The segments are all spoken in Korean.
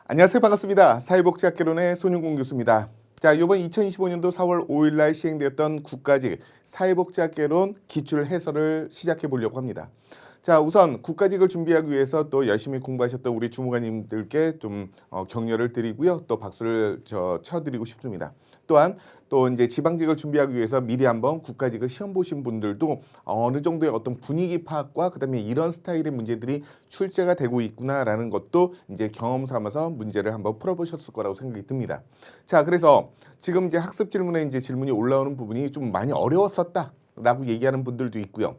안녕하세요. 반갑습니다. 사회복지학개론의 손윤공 교수입니다. 자, 이번 2025년도 4월 5일 날 시행되었던 국가직 사회복지학개론 기출 해설을 시작해 보려고 합니다. 자, 우선 국가직을 준비하기 위해서 또 열심히 공부하셨던 우리 주무관님들께 좀 격려를 드리고요. 또 박수를 쳐드리고 싶습니다. 또한 또 이제 지방직을 준비하기 위해서 미리 한번 국가직을 시험 보신 분들도 어느 정도의 어떤 분위기 파악과 그다음에 이런 스타일의 문제들이 출제가 되고 있구나라는 것도 이제 경험 삼아서 문제를 한번 풀어보셨을 거라고 생각이 듭니다. 자, 그래서 지금 이제 학습 질문에 이제 질문이 올라오는 부분이 좀 많이 어려웠었다라고 얘기하는 분들도 있고요.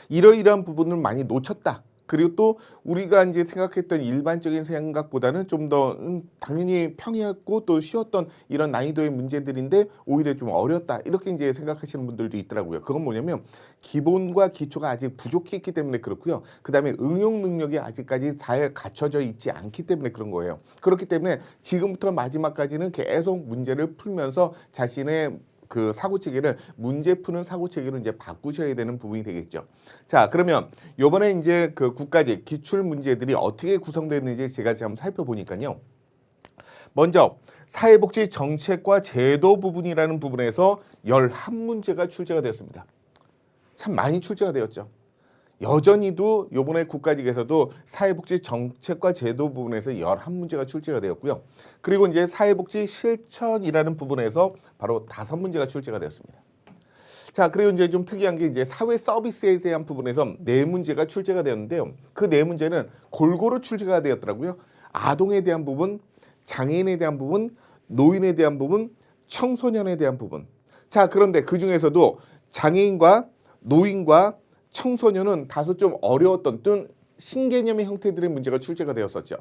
이러이러한 부분을 많이 놓쳤다. 그리고 또 우리가 이제 생각했던 일반적인 생각보다는 좀 더 당연히 평이했고 또 쉬웠던 이런 난이도의 문제들인데 오히려 좀 어렵다. 이렇게 이제 생각하시는 분들도 있더라고요. 그건 뭐냐면 기본과 기초가 아직 부족했기 때문에 그렇고요. 그다음에 응용 능력이 아직까지 잘 갖춰져 있지 않기 때문에 그런 거예요. 그렇기 때문에 지금부터 마지막까지는 계속 문제를 풀면서 자신의 그 사고체계를 문제 푸는 사고체계로 이제 바꾸셔야 되는 부분이 되겠죠. 자, 그러면 요번에 이제 그 국가직 기출 문제들이 어떻게 구성되는지 제가 지금 살펴보니까요. 먼저 사회복지 정책과 제도 부분이라는 부분에서 11문제가 출제가 되었습니다. 참 많이 출제가 되었죠. 여전히도 요번에 국가직에서도 사회복지 정책과 제도 부분에서 11문제가 출제가 되었고요. 그리고 이제 사회복지 실천이라는 부분에서 바로 5문제가 출제가 되었습니다. 자, 그리고 이제 좀 특이한 게 이제 사회 서비스에 대한 부분에서 4문제가 출제가 되었는데요. 그 4문제는 골고루 출제가 되었더라고요. 아동에 대한 부분, 장애인에 대한 부분, 노인에 대한 부분, 청소년에 대한 부분. 자, 그런데 그 중에서도 장애인과 노인과 청소년은 다소 좀 어려웠던 또 신개념의 형태들의 문제가 출제가 되었었죠.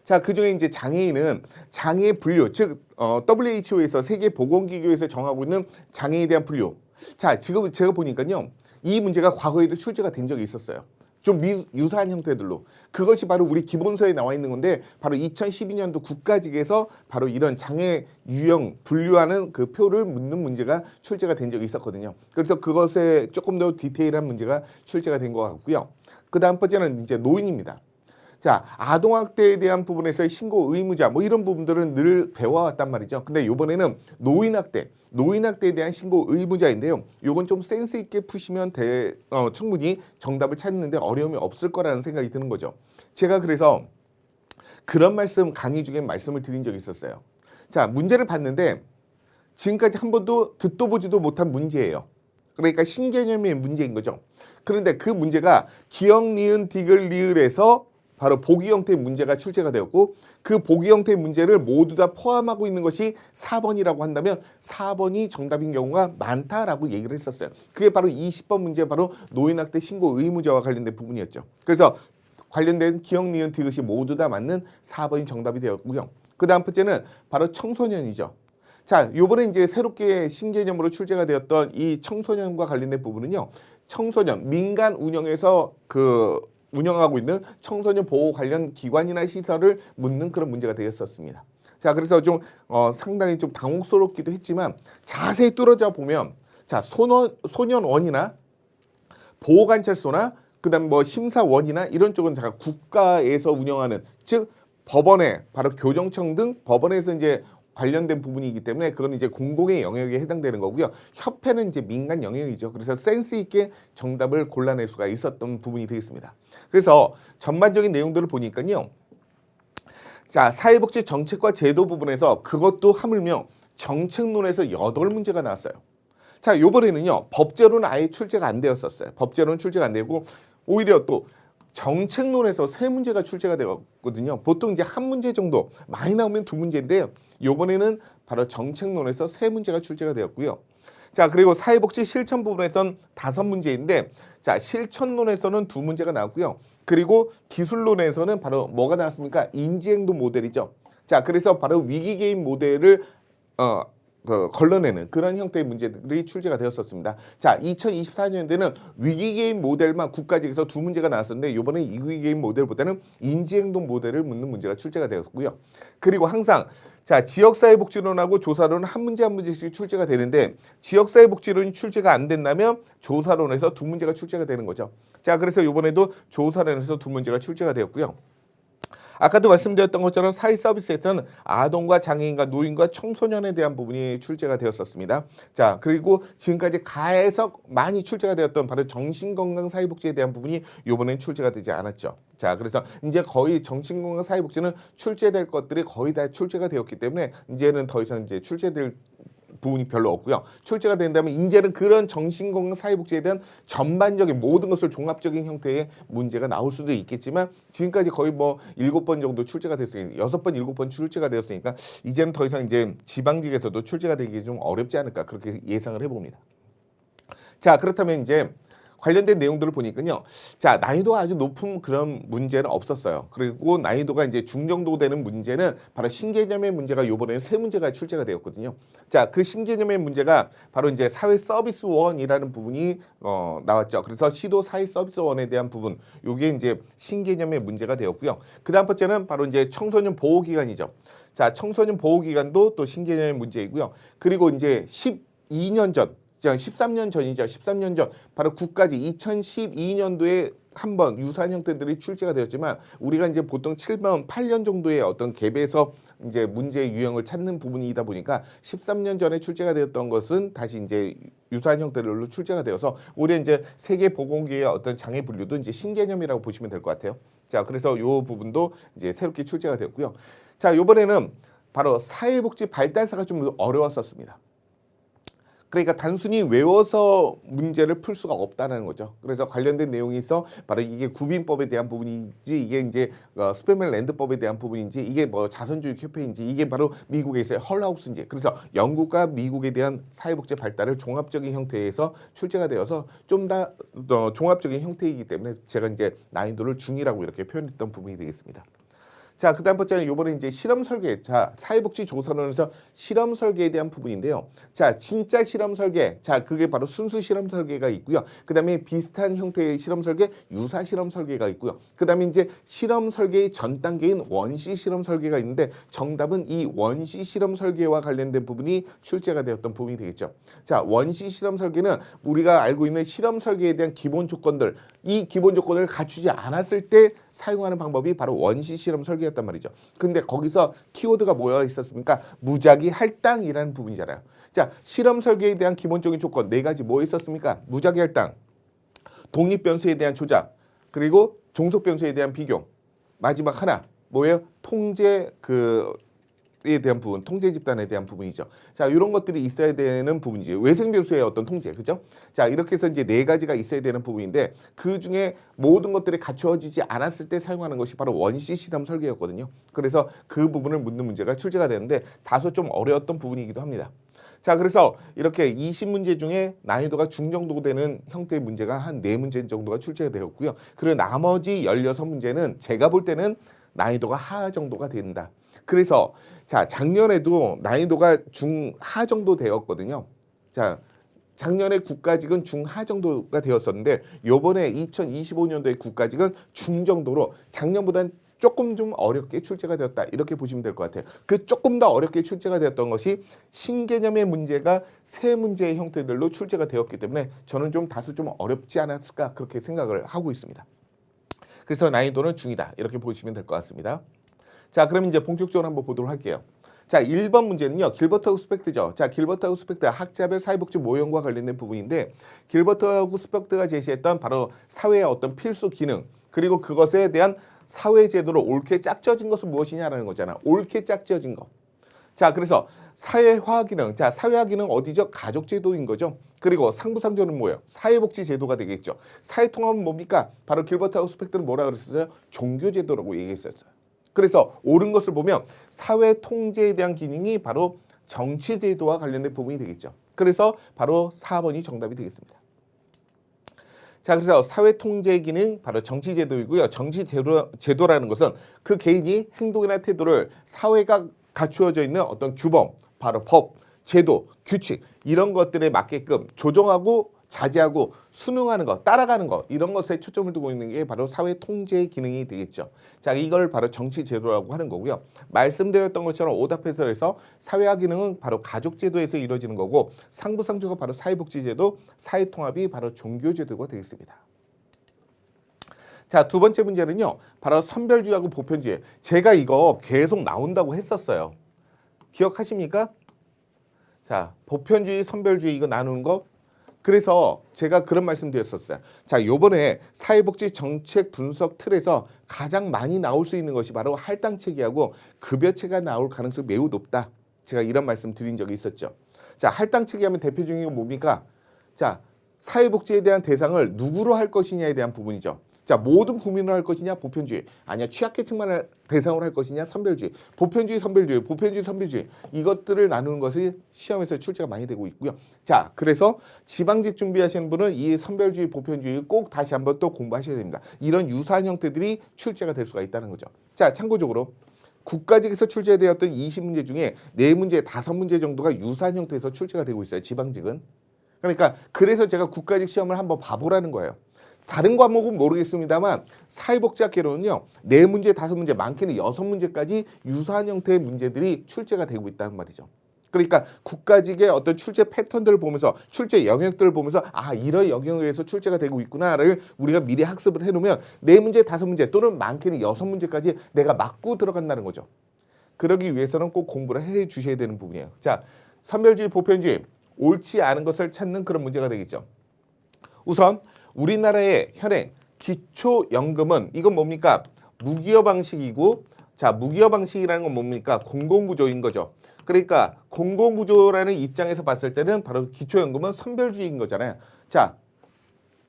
자, 그중에 이제 장애인은 장애 분류, 즉 WHO에서 세계보건기구에서 정하고 있는 장애에 대한 분류. 자, 지금 제가 보니까요, 이 문제가 과거에도 출제가 된 적이 있었어요. 좀 유사한 형태들로. 그것이 바로 우리 기본서에 나와 있는 건데 바로 2012년도 국가직에서 바로 이런 장애 유형 분류하는 그 표를 묻는 문제가 출제가 된 적이 있었거든요. 그래서 그것에 조금 더 디테일한 문제가 출제가 된 것 같고요. 그 다음 번째는 이제 노인입니다. 자, 아동학대에 대한 부분에서의 신고 의무자 뭐 이런 부분들은 늘 배워왔단 말이죠. 근데 이번에는 노인학대에 대한 신고 의무자인데요. 요건 좀 센스 있게 푸시면 충분히 정답을 찾는데 어려움이 없을 거라는 생각이 드는 거죠. 제가 그래서 그런 강의 중에 말씀을 드린 적이 있었어요. 자, 문제를 봤는데 지금까지 한 번도 듣도 보지도 못한 문제예요. 그러니까 신개념의 문제인 거죠. 그런데 그 문제가 기역, 니은, 디귿, 리을에서 바로 보기 형태의 문제가 출제가 되었고 그 보기 형태의 문제를 모두 다 포함하고 있는 것이 4번이라고 한다면 4번이 정답인 경우가 많다라고 얘기를 했었어요. 그게 바로 20번 문제 바로 노인학대 신고 의무자와 관련된 부분이었죠. 그래서 관련된 기역, 니은, 디귿이 모두 다 맞는 4번이 정답이 되었고요. 그 다음 번째는 바로 청소년이죠. 자, 요번에 이제 새롭게 신개념으로 출제가 되었던 이 청소년과 관련된 부분은요. 청소년 민간 운영에서 운영하고 있는 청소년 보호 관련 기관이나 시설을 묻는 그런 문제가 되었었습니다. 자, 그래서 좀 상당히 좀 당혹스럽기도 했지만 자세히 뚫어져 보면 자, 소년원이나 보호관찰소나 그다음 뭐 심사원이나 이런 쪽은 다 국가에서 운영하는 즉 법원에 바로 교정청 등 법원에서 이제 관련된 부분이기 때문에 그건 이제 공공의 영역에 해당되는 거고요. 협회는 이제 민간 영역이죠. 그래서 센스 있게 정답을 골라낼 수가 있었던 부분이 되겠습니다. 그래서 전반적인 내용들을 보니까요. 자, 사회복지 정책과 제도 부분에서 그것도 하물며 정책론에서 8문제가 나왔어요. 자, 요번에는요. 법제로는 아예 출제가 안 되었었어요. 법제로는 출제가 안 되고 오히려 또 정책론에서 3문제가 출제가 되었거든요. 보통 이제 한 문제 정도 많이 나오면 2문제인데요. 이번에는 바로 정책론에서 3문제가 출제가 되었고요. 자, 그리고 사회복지 실천 부분에선 5문제인데 자, 실천론에서는 2문제가 나왔고요. 그리고 기술론에서는 바로 뭐가 나왔습니까? 인지행동 모델이죠. 자, 그래서 바로 위기개입 모델을 걸러내는 그런 형태의 문제들이 출제가 되었었습니다. 자, 2024년도에는 위기개입 모델만 국가직에서 2문제가 나왔었는데 이번에 이 위기개입 모델보다는 인지행동 모델을 묻는 문제가 출제가 되었고요. 그리고 항상 자, 지역사회복지론하고 조사론은 한 문제씩 출제가 되는데 지역사회복지론이 출제가 안 된다면 조사론에서 2문제가 출제가 되는 거죠. 자, 그래서 이번에도 조사론에서 2문제가 출제가 되었고요. 아까도 말씀드렸던 것처럼 사회 서비스에서는 아동과 장애인과 노인과 청소년에 대한 부분이 출제가 되었었습니다. 자, 그리고 지금까지 가에서 많이 출제가 되었던 바로 정신건강사회복지에 대한 부분이 이번엔 출제가 되지 않았죠. 자, 그래서 이제 거의 정신건강사회복지는 출제될 것들이 거의 다 출제가 되었기 때문에 이제는 더 이상 이제 출제될 부분이 별로 없고요. 출제가 된다면 이제는 그런 정신건강 사회복지에 대한 전반적인 모든 것을 종합적인 형태의 문제가 나올 수도 있겠지만 지금까지 거의 뭐 7번 정도 출제가 됐으니까 6번, 7번 출제가 되었으니까 이제는 더 이상 이제 지방직에서도 출제가 되기 좀 어렵지 않을까 그렇게 예상을 해봅니다. 자, 그렇다면 이제 관련된 내용들을 보니까요. 자, 난이도가 아주 높은 그런 문제는 없었어요. 그리고 난이도가 이제 중정도 되는 문제는 바로 신개념의 문제가 이번에는 3문제가 출제가 되었거든요. 자, 그 신개념의 문제가 바로 이제 사회 서비스 원이라는 부분이 나왔죠. 그래서 시도 사회 서비스 원에 대한 부분, 요게 이제 신개념의 문제가 되었고요. 그다음 번째는 바로 이제 청소년 보호 기간이죠. 자, 청소년 보호 기간도 또 신개념의 문제이고요. 그리고 이제 12년 전 13년 전이죠. 13년 전 바로 국가직 2012년도에 한번 유사한 형태들이 출제가 되었지만 우리가 이제 보통 7번, 8년 정도의 어떤 갭에서 이제 문제의 유형을 찾는 부분이다 보니까 13년 전에 출제가 되었던 것은 다시 이제 유사한 형태로 출제가 되어서 올해 이제 세계보건기의 어떤 장애 분류도 이제 신개념이라고 보시면 될 것 같아요. 자, 그래서 이 부분도 이제 새롭게 출제가 되었고요. 자, 이번에는 바로 사회복지 발달사가 좀 어려웠었습니다. 그러니까 단순히 외워서 문제를 풀 수가 없다는 거죠. 그래서 관련된 내용이 있어 바로 이게 구빈법에 대한 부분인지 이게 이제 스페멜 랜드법에 대한 부분인지 이게 뭐 자선주의 협회인지 이게 바로 미국에서의 헐하우스인지 그래서 영국과 미국에 대한 사회복지 발달을 종합적인 형태에서 출제가 되어서 좀 더 종합적인 형태이기 때문에 제가 이제 난이도를 중이라고 이렇게 표현했던 부분이 되겠습니다. 자, 그다음 번째는 이번에 이제 실험 설계. 자, 사회복지 조사론에서 실험 설계에 대한 부분인데요. 자, 진짜 실험 설계. 자, 그게 바로 순수 실험 설계가 있고요. 그다음에 비슷한 형태의 실험 설계, 유사 실험 설계가 있고요. 그다음에 이제 실험 설계의 전 단계인 원시 실험 설계가 있는데 정답은 이 원시 실험 설계와 관련된 부분이 출제가 되었던 부분이 되겠죠. 자, 원시 실험 설계는 우리가 알고 있는 실험 설계에 대한 기본 조건들, 이 기본 조건을 갖추지 않았을 때 사용하는 방법이 바로 원시 실험 설계였단 말이죠. 근데 거기서 키워드가 뭐가 있었습니까? 무작위 할당이라는 부분이잖아요. 자, 실험 설계에 대한 기본적인 조건 4가지 뭐 있었습니까? 무작위 할당, 독립 변수에 대한 조작, 그리고 종속 변수에 대한 비교. 마지막 하나 뭐예요? 통제 에 대한 부분, 통제 집단에 대한 부분이죠. 자, 이런 것들이 있어야 되는 부분이지. 외생 변수의 어떤 통제, 그죠? 자, 이렇게 해서 이제 4가지가 있어야 되는 부분인데 그 중에 모든 것들이 갖추어지지 않았을 때 사용하는 것이 바로 원시 실험 설계였거든요. 그래서 그 부분을 묻는 문제가 출제가 되는데 다소 좀 어려웠던 부분이기도 합니다. 자, 그래서 이렇게 20문제 중에 난이도가 중정도 되는 형태의 문제가 한 4문제 정도가 출제가 되었고요. 그리고 나머지 16문제는 제가 볼 때는 난이도가 하하 정도가 된다. 그래서 자, 작년에도 난이도가 중하 정도 되었거든요. 자, 작년에 국가직은 중하 정도가 되었었는데 요번에 2025년도에 국가직은 중정도로 작년보다는 조금 좀 어렵게 출제가 되었다. 이렇게 보시면 될 것 같아요. 그 조금 더 어렵게 출제가 되었던 것이 신개념의 문제가 3문제의 형태들로 출제가 되었기 때문에 저는 좀 다소 좀 어렵지 않았을까 그렇게 생각을 하고 있습니다. 그래서 난이도는 중이다. 이렇게 보시면 될 것 같습니다. 자, 그럼 이제 본격적으로 한번 보도록 할게요. 자, 1번 문제는요. 길버트하고 스펙트죠. 자, 길버트하고 스펙트 학자별 사회복지 모형과 관련된 부분인데 길버트하고 스펙트가 제시했던 바로 사회의 어떤 필수 기능 그리고 그것에 대한 사회제도로 옳게 짝져진 것은 무엇이냐라는 거잖아. 옳게 짝져진 거. 자, 그래서 사회화 기능. 자, 사회화 기능 어디죠? 가족제도인 거죠. 그리고 상부상조는 뭐예요? 사회복지제도가 되겠죠. 사회통합은 뭡니까? 바로 길버트하고 스펙트는 뭐라 그랬었어요? 종교제도라고 얘기했었어요. 그래서 옳은 것을 보면 사회 통제에 대한 기능이 바로 정치제도와 관련된 부분이 되겠죠. 그래서 바로 4번이 정답이 되겠습니다. 자, 그래서 사회 통제 기능 바로 정치제도이고요. 정치제도라는 것은 그 개인이 행동이나 태도를 사회가 갖추어져 있는 어떤 규범, 바로 법, 제도, 규칙 이런 것들에 맞게끔 조정하고 자제하고 순응하는 것, 따라가는 것 이런 것에 초점을 두고 있는 게 바로 사회 통제 기능이 되겠죠. 자, 이걸 바로 정치 제도라고 하는 거고요. 말씀드렸던 것처럼 오답해설에서 사회화 기능은 바로 가족 제도에서 이루어지는 거고 상부상조가 바로 사회복지 제도, 사회통합이 바로 종교 제도가 되겠습니다. 자, 두 번째 문제는요. 바로 선별주의하고 보편주의. 제가 이거 계속 나온다고 했었어요. 기억하십니까? 자, 보편주의, 선별주의 이거 나누는 거. 그래서 제가 그런 말씀 드렸었어요. 자, 요번에 사회복지 정책 분석 틀에서 가장 많이 나올 수 있는 것이 바로 할당체계하고 급여체가 나올 가능성이 매우 높다. 제가 이런 말씀 드린 적이 있었죠. 자, 할당체계 하면 대표적인 건 뭡니까? 자, 사회복지에 대한 대상을 누구로 할 것이냐에 대한 부분이죠. 자, 모든 국민으로 할 것이냐, 보편주의. 아니야, 취약계층만 대상으로 할 것이냐, 선별주의. 보편주의, 선별주의, 보편주의, 선별주의. 이것들을 나누는 것이 시험에서 출제가 많이 되고 있고요. 자, 그래서 지방직 준비하시는 분은 이 선별주의, 보편주의 꼭 다시 한번 또 공부하셔야 됩니다. 이런 유사한 형태들이 출제가 될 수가 있다는 거죠. 자, 참고적으로 국가직에서 출제되었던 20문제 중에 4문제, 5문제 정도가 유사한 형태에서 출제가 되고 있어요. 지방직은. 그러니까 그래서 제가 국가직 시험을 한번 봐보라는 거예요. 다른 과목은 모르겠습니다만 사회복지학개론은요. 4문제, 5문제, 많게는 6문제까지 유사한 형태의 문제들이 출제가 되고 있다는 말이죠. 그러니까 국가직의 어떤 출제 패턴들을 보면서 출제 영역들을 보면서 아, 이런 영역에서 출제가 되고 있구나를 우리가 미리 학습을 해놓으면 4문제, 5문제 또는 많게는 6문제까지 내가 맞고 들어간다는 거죠. 그러기 위해서는 꼭 공부를 해 주셔야 되는 부분이에요. 자, 선별주의, 보편주의 옳지 않은 것을 찾는 그런 문제가 되겠죠. 우선 우리나라의 현행 기초연금은 이건 뭡니까? 무기여 방식이고, 자, 무기여 방식이라는 건 뭡니까? 공공구조인 거죠. 그러니까 공공구조라는 입장에서 봤을 때는 바로 기초연금은 선별주의인 거잖아요. 자,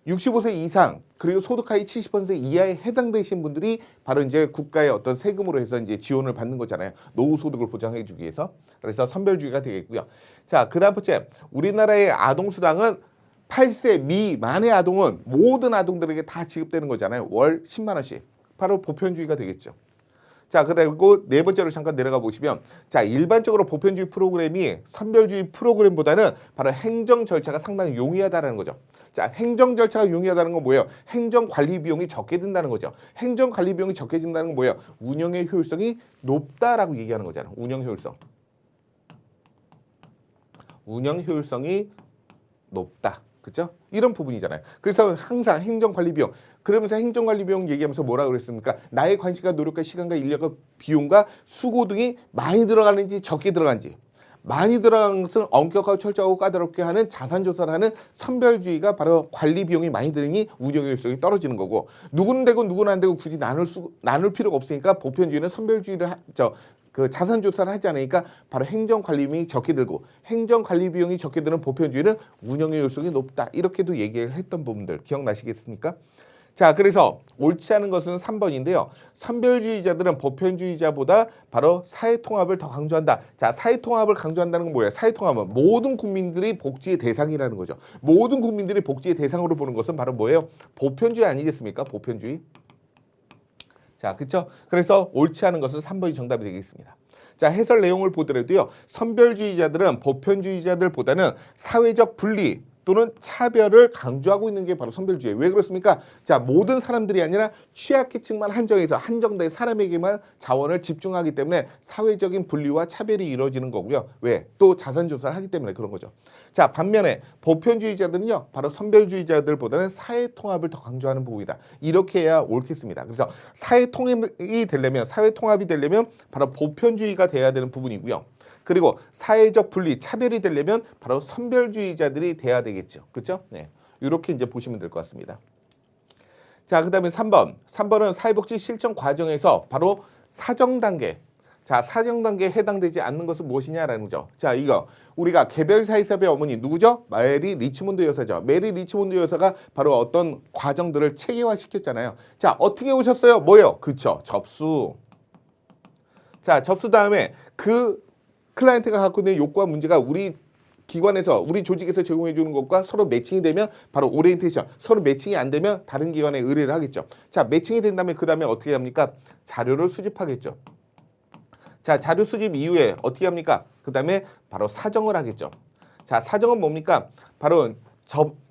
65세 이상 그리고 소득 하위 70% 이하에 해당되신 분들이 바로 이제 국가의 어떤 세금으로 해서 이제 지원을 받는 거잖아요. 노후 소득을 보장해 주기 위해서. 그래서 선별주의가 되겠고요. 자, 그다음 번째. 우리나라의 아동 수당은 8세 미만의 아동은 모든 아동들에게 다 지급되는 거잖아요. 월 10만 원씩. 바로 보편주의가 되겠죠. 자, 그리고 네 번째로 잠깐 내려가 보시면 자, 일반적으로 보편주의 프로그램이 선별주의 프로그램보다는 바로 행정 절차가 상당히 용이하다는 거죠. 자, 행정 절차가 용이하다는 건 뭐예요? 행정 관리 비용이 적게 든다는 거죠. 행정 관리 비용이 적게 든다는 건 뭐예요? 운영의 효율성이 높다라고 얘기하는 거잖아요. 운영 효율성. 운영 효율성이 높다. 그렇죠? 이런 부분이잖아요. 그래서 항상 행정관리비용 그러면서 행정관리비용 얘기하면서 뭐라 그랬습니까? 나의 관심과 노력과 시간과 인력과 비용과 수고 등이 많이 들어가는지 적게 들어간지 많이 들어가는 것은 엄격하고 철저하고 까다롭게 하는 자산조사를 하는 선별주의가 바로 관리비용이 많이 드니 운영효율성이 떨어지는 거고 누구는 되고 누구는 안 되고 굳이 나눌 필요가 없으니까 보편주의는 선별주의를 그 자산 조사를 하지 않으니까 바로 행정관리 비용이 적게 들고 행정관리 비용이 적게 드는 보편주의는 운영의 효율성이 높다. 이렇게도 얘기를 했던 부분들 기억나시겠습니까? 자, 그래서 옳지 않은 것은 3번인데요. 선별주의자들은 보편주의자보다 바로 사회통합을 더 강조한다. 자, 사회통합을 강조한다는 건 뭐예요? 사회통합은 모든 국민들이 복지의 대상이라는 거죠. 모든 국민들이 복지의 대상으로 보는 것은 바로 뭐예요? 보편주의 아니겠습니까? 보편주의. 자, 그렇죠? 그래서 옳지 않은 것은 3번이 정답이 되겠습니다. 자, 해설 내용을 보더라도요. 선별주의자들은 보편주의자들보다는 사회적 분리 또는 차별을 강조하고 있는 게 바로 선별주의. 왜 그렇습니까? 자, 모든 사람들이 아니라 취약계층만 한정해서 한정된 사람에게만 자원을 집중하기 때문에 사회적인 분리와 차별이 이루어지는 거고요. 왜? 또 자산조사를 하기 때문에 그런 거죠. 자, 반면에 보편주의자들은요. 바로 선별주의자들보다는 사회통합을 더 강조하는 부분이다. 이렇게 해야 옳겠습니다. 그래서 사회통합이 되려면 바로 보편주의가 돼야 되는 부분이고요. 그리고 사회적 분리, 차별이 되려면 바로 선별주의자들이 돼야 되겠죠. 그렇죠? 네. 이렇게 이제 보시면 될 것 같습니다. 자, 그다음에 3번. 3번은 사회복지 실천 과정에서 바로 사정 단계. 자, 사정 단계에 해당되지 않는 것은 무엇이냐라는 거죠. 자, 이거 우리가 개별 사회사업의 어머니 누구죠? 메리 리치몬드 여사죠. 메리 리치몬드 여사가 바로 어떤 과정들을 체계화시켰잖아요. 자, 어떻게 오셨어요? 뭐예요? 그쵸? 접수. 자, 접수 다음에 그 클라이언트가 갖고 있는 욕구와 문제가 우리 기관에서 우리 조직에서 제공해 주는 것과 서로 매칭이 되면 바로 오리엔테이션, 서로 매칭이 안 되면 다른 기관에 의뢰를 하겠죠. 자, 매칭이 된다면 그 다음에 어떻게 합니까? 자료를 수집하겠죠. 자, 자료 수집 이후에 어떻게 합니까? 그 다음에 바로 사정을 하겠죠. 자, 사정은 뭡니까? 바로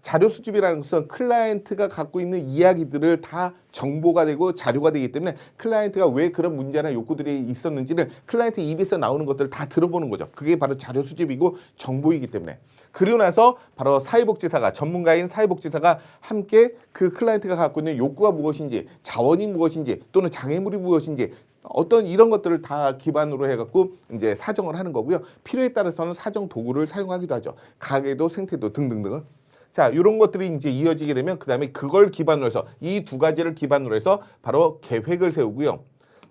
자료 수집이라는 것은 클라이언트가 갖고 있는 이야기들을 다 정보가 되고 자료가 되기 때문에 클라이언트가 왜 그런 문제나 욕구들이 있었는지를 클라이언트 입에서 나오는 것들을 다 들어보는 거죠. 그게 바로 자료 수집이고 정보이기 때문에. 그리고 나서 바로 사회복지사가 전문가인 사회복지사가 함께 그 클라이언트가 갖고 있는 욕구가 무엇인지, 자원이 무엇인지, 또는 장애물이 무엇인지 어떤 이런 것들을 다 기반으로 해갖고 이제 사정을 하는 거고요. 필요에 따라서는 사정 도구를 사용하기도 하죠. 가계도, 생태도 등등등. 자, 이런 것들이 이제 이어지게 되면 그 다음에 그걸 기반으로 해서 이 두 가지를 기반으로 해서 바로 계획을 세우고요.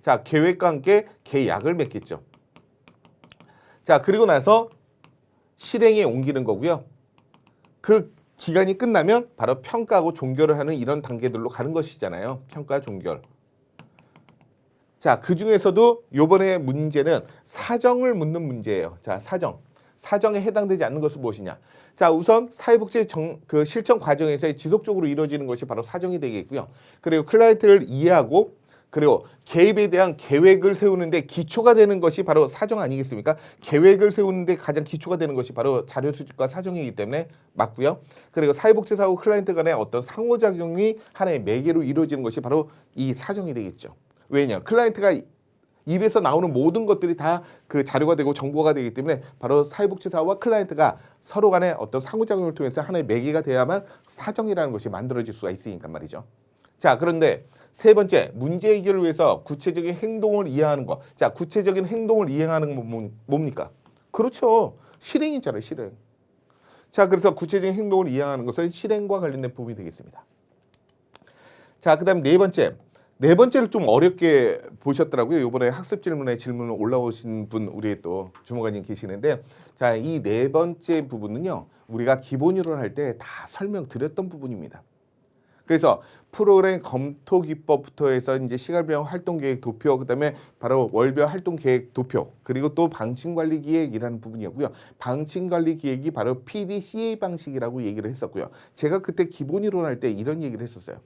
자, 계획과 함께 계약을 맺겠죠. 자, 그리고 나서 실행에 옮기는 거고요. 그 기간이 끝나면 바로 평가하고 종결을 하는 이런 단계들로 가는 것이잖아요. 평가, 종결. 자, 그 중에서도 요번에 문제는 사정을 묻는 문제예요. 자, 사정. 사정에 해당되지 않는 것은 무엇이냐? 자, 우선 사회복지 그 실천 과정에서 지속적으로 이루어지는 것이 바로 사정이 되겠고요. 그리고 클라이언트를 이해하고 그리고 개입에 대한 계획을 세우는데 기초가 되는 것이 바로 사정 아니겠습니까? 계획을 세우는데 가장 기초가 되는 것이 바로 자료 수집과 사정이기 때문에 맞고요. 그리고 사회복지사하고 클라이언트 간의 어떤 상호작용이 하나의 매개로 이루어지는 것이 바로 이 사정이 되겠죠. 왜냐? 클라이언트가 입에서 나오는 모든 것들이 다 그 자료가 되고 정보가 되기 때문에 바로 사회복지사와 클라이언트가 서로 간의 어떤 상호작용을 통해서 하나의 매개가 돼야만 사정이라는 것이 만들어질 수가 있으니까 말이죠. 자, 그런데 세 번째, 문제 해결을 위해서 구체적인 행동을 이행하는 것. 자, 구체적인 행동을 이행하는 건 뭡니까? 그렇죠. 실행이잖아요, 실행. 자, 그래서 구체적인 행동을 이행하는 것은 실행과 관련된 부분이 되겠습니다. 자, 그 다음 네 번째. 네 번째를 좀 어렵게 보셨더라고요. 이번에 학습 질문에 질문을 올라오신 분 우리 또 주무관님 계시는데, 자, 이 네 번째 부분은요, 우리가 기본 이론 할 때 다 설명드렸던 부분입니다. 그래서 프로그램 검토 기법부터 해서 이제 시간별 활동 계획 도표, 그다음에 바로 월별 활동 계획 도표, 그리고 또 방침 관리 기획이라는 부분이었고요. 방침 관리 기획이 바로 PDCA 방식이라고 얘기를 했었고요. 제가 그때 기본 이론 할 때 이런 얘기를 했었어요.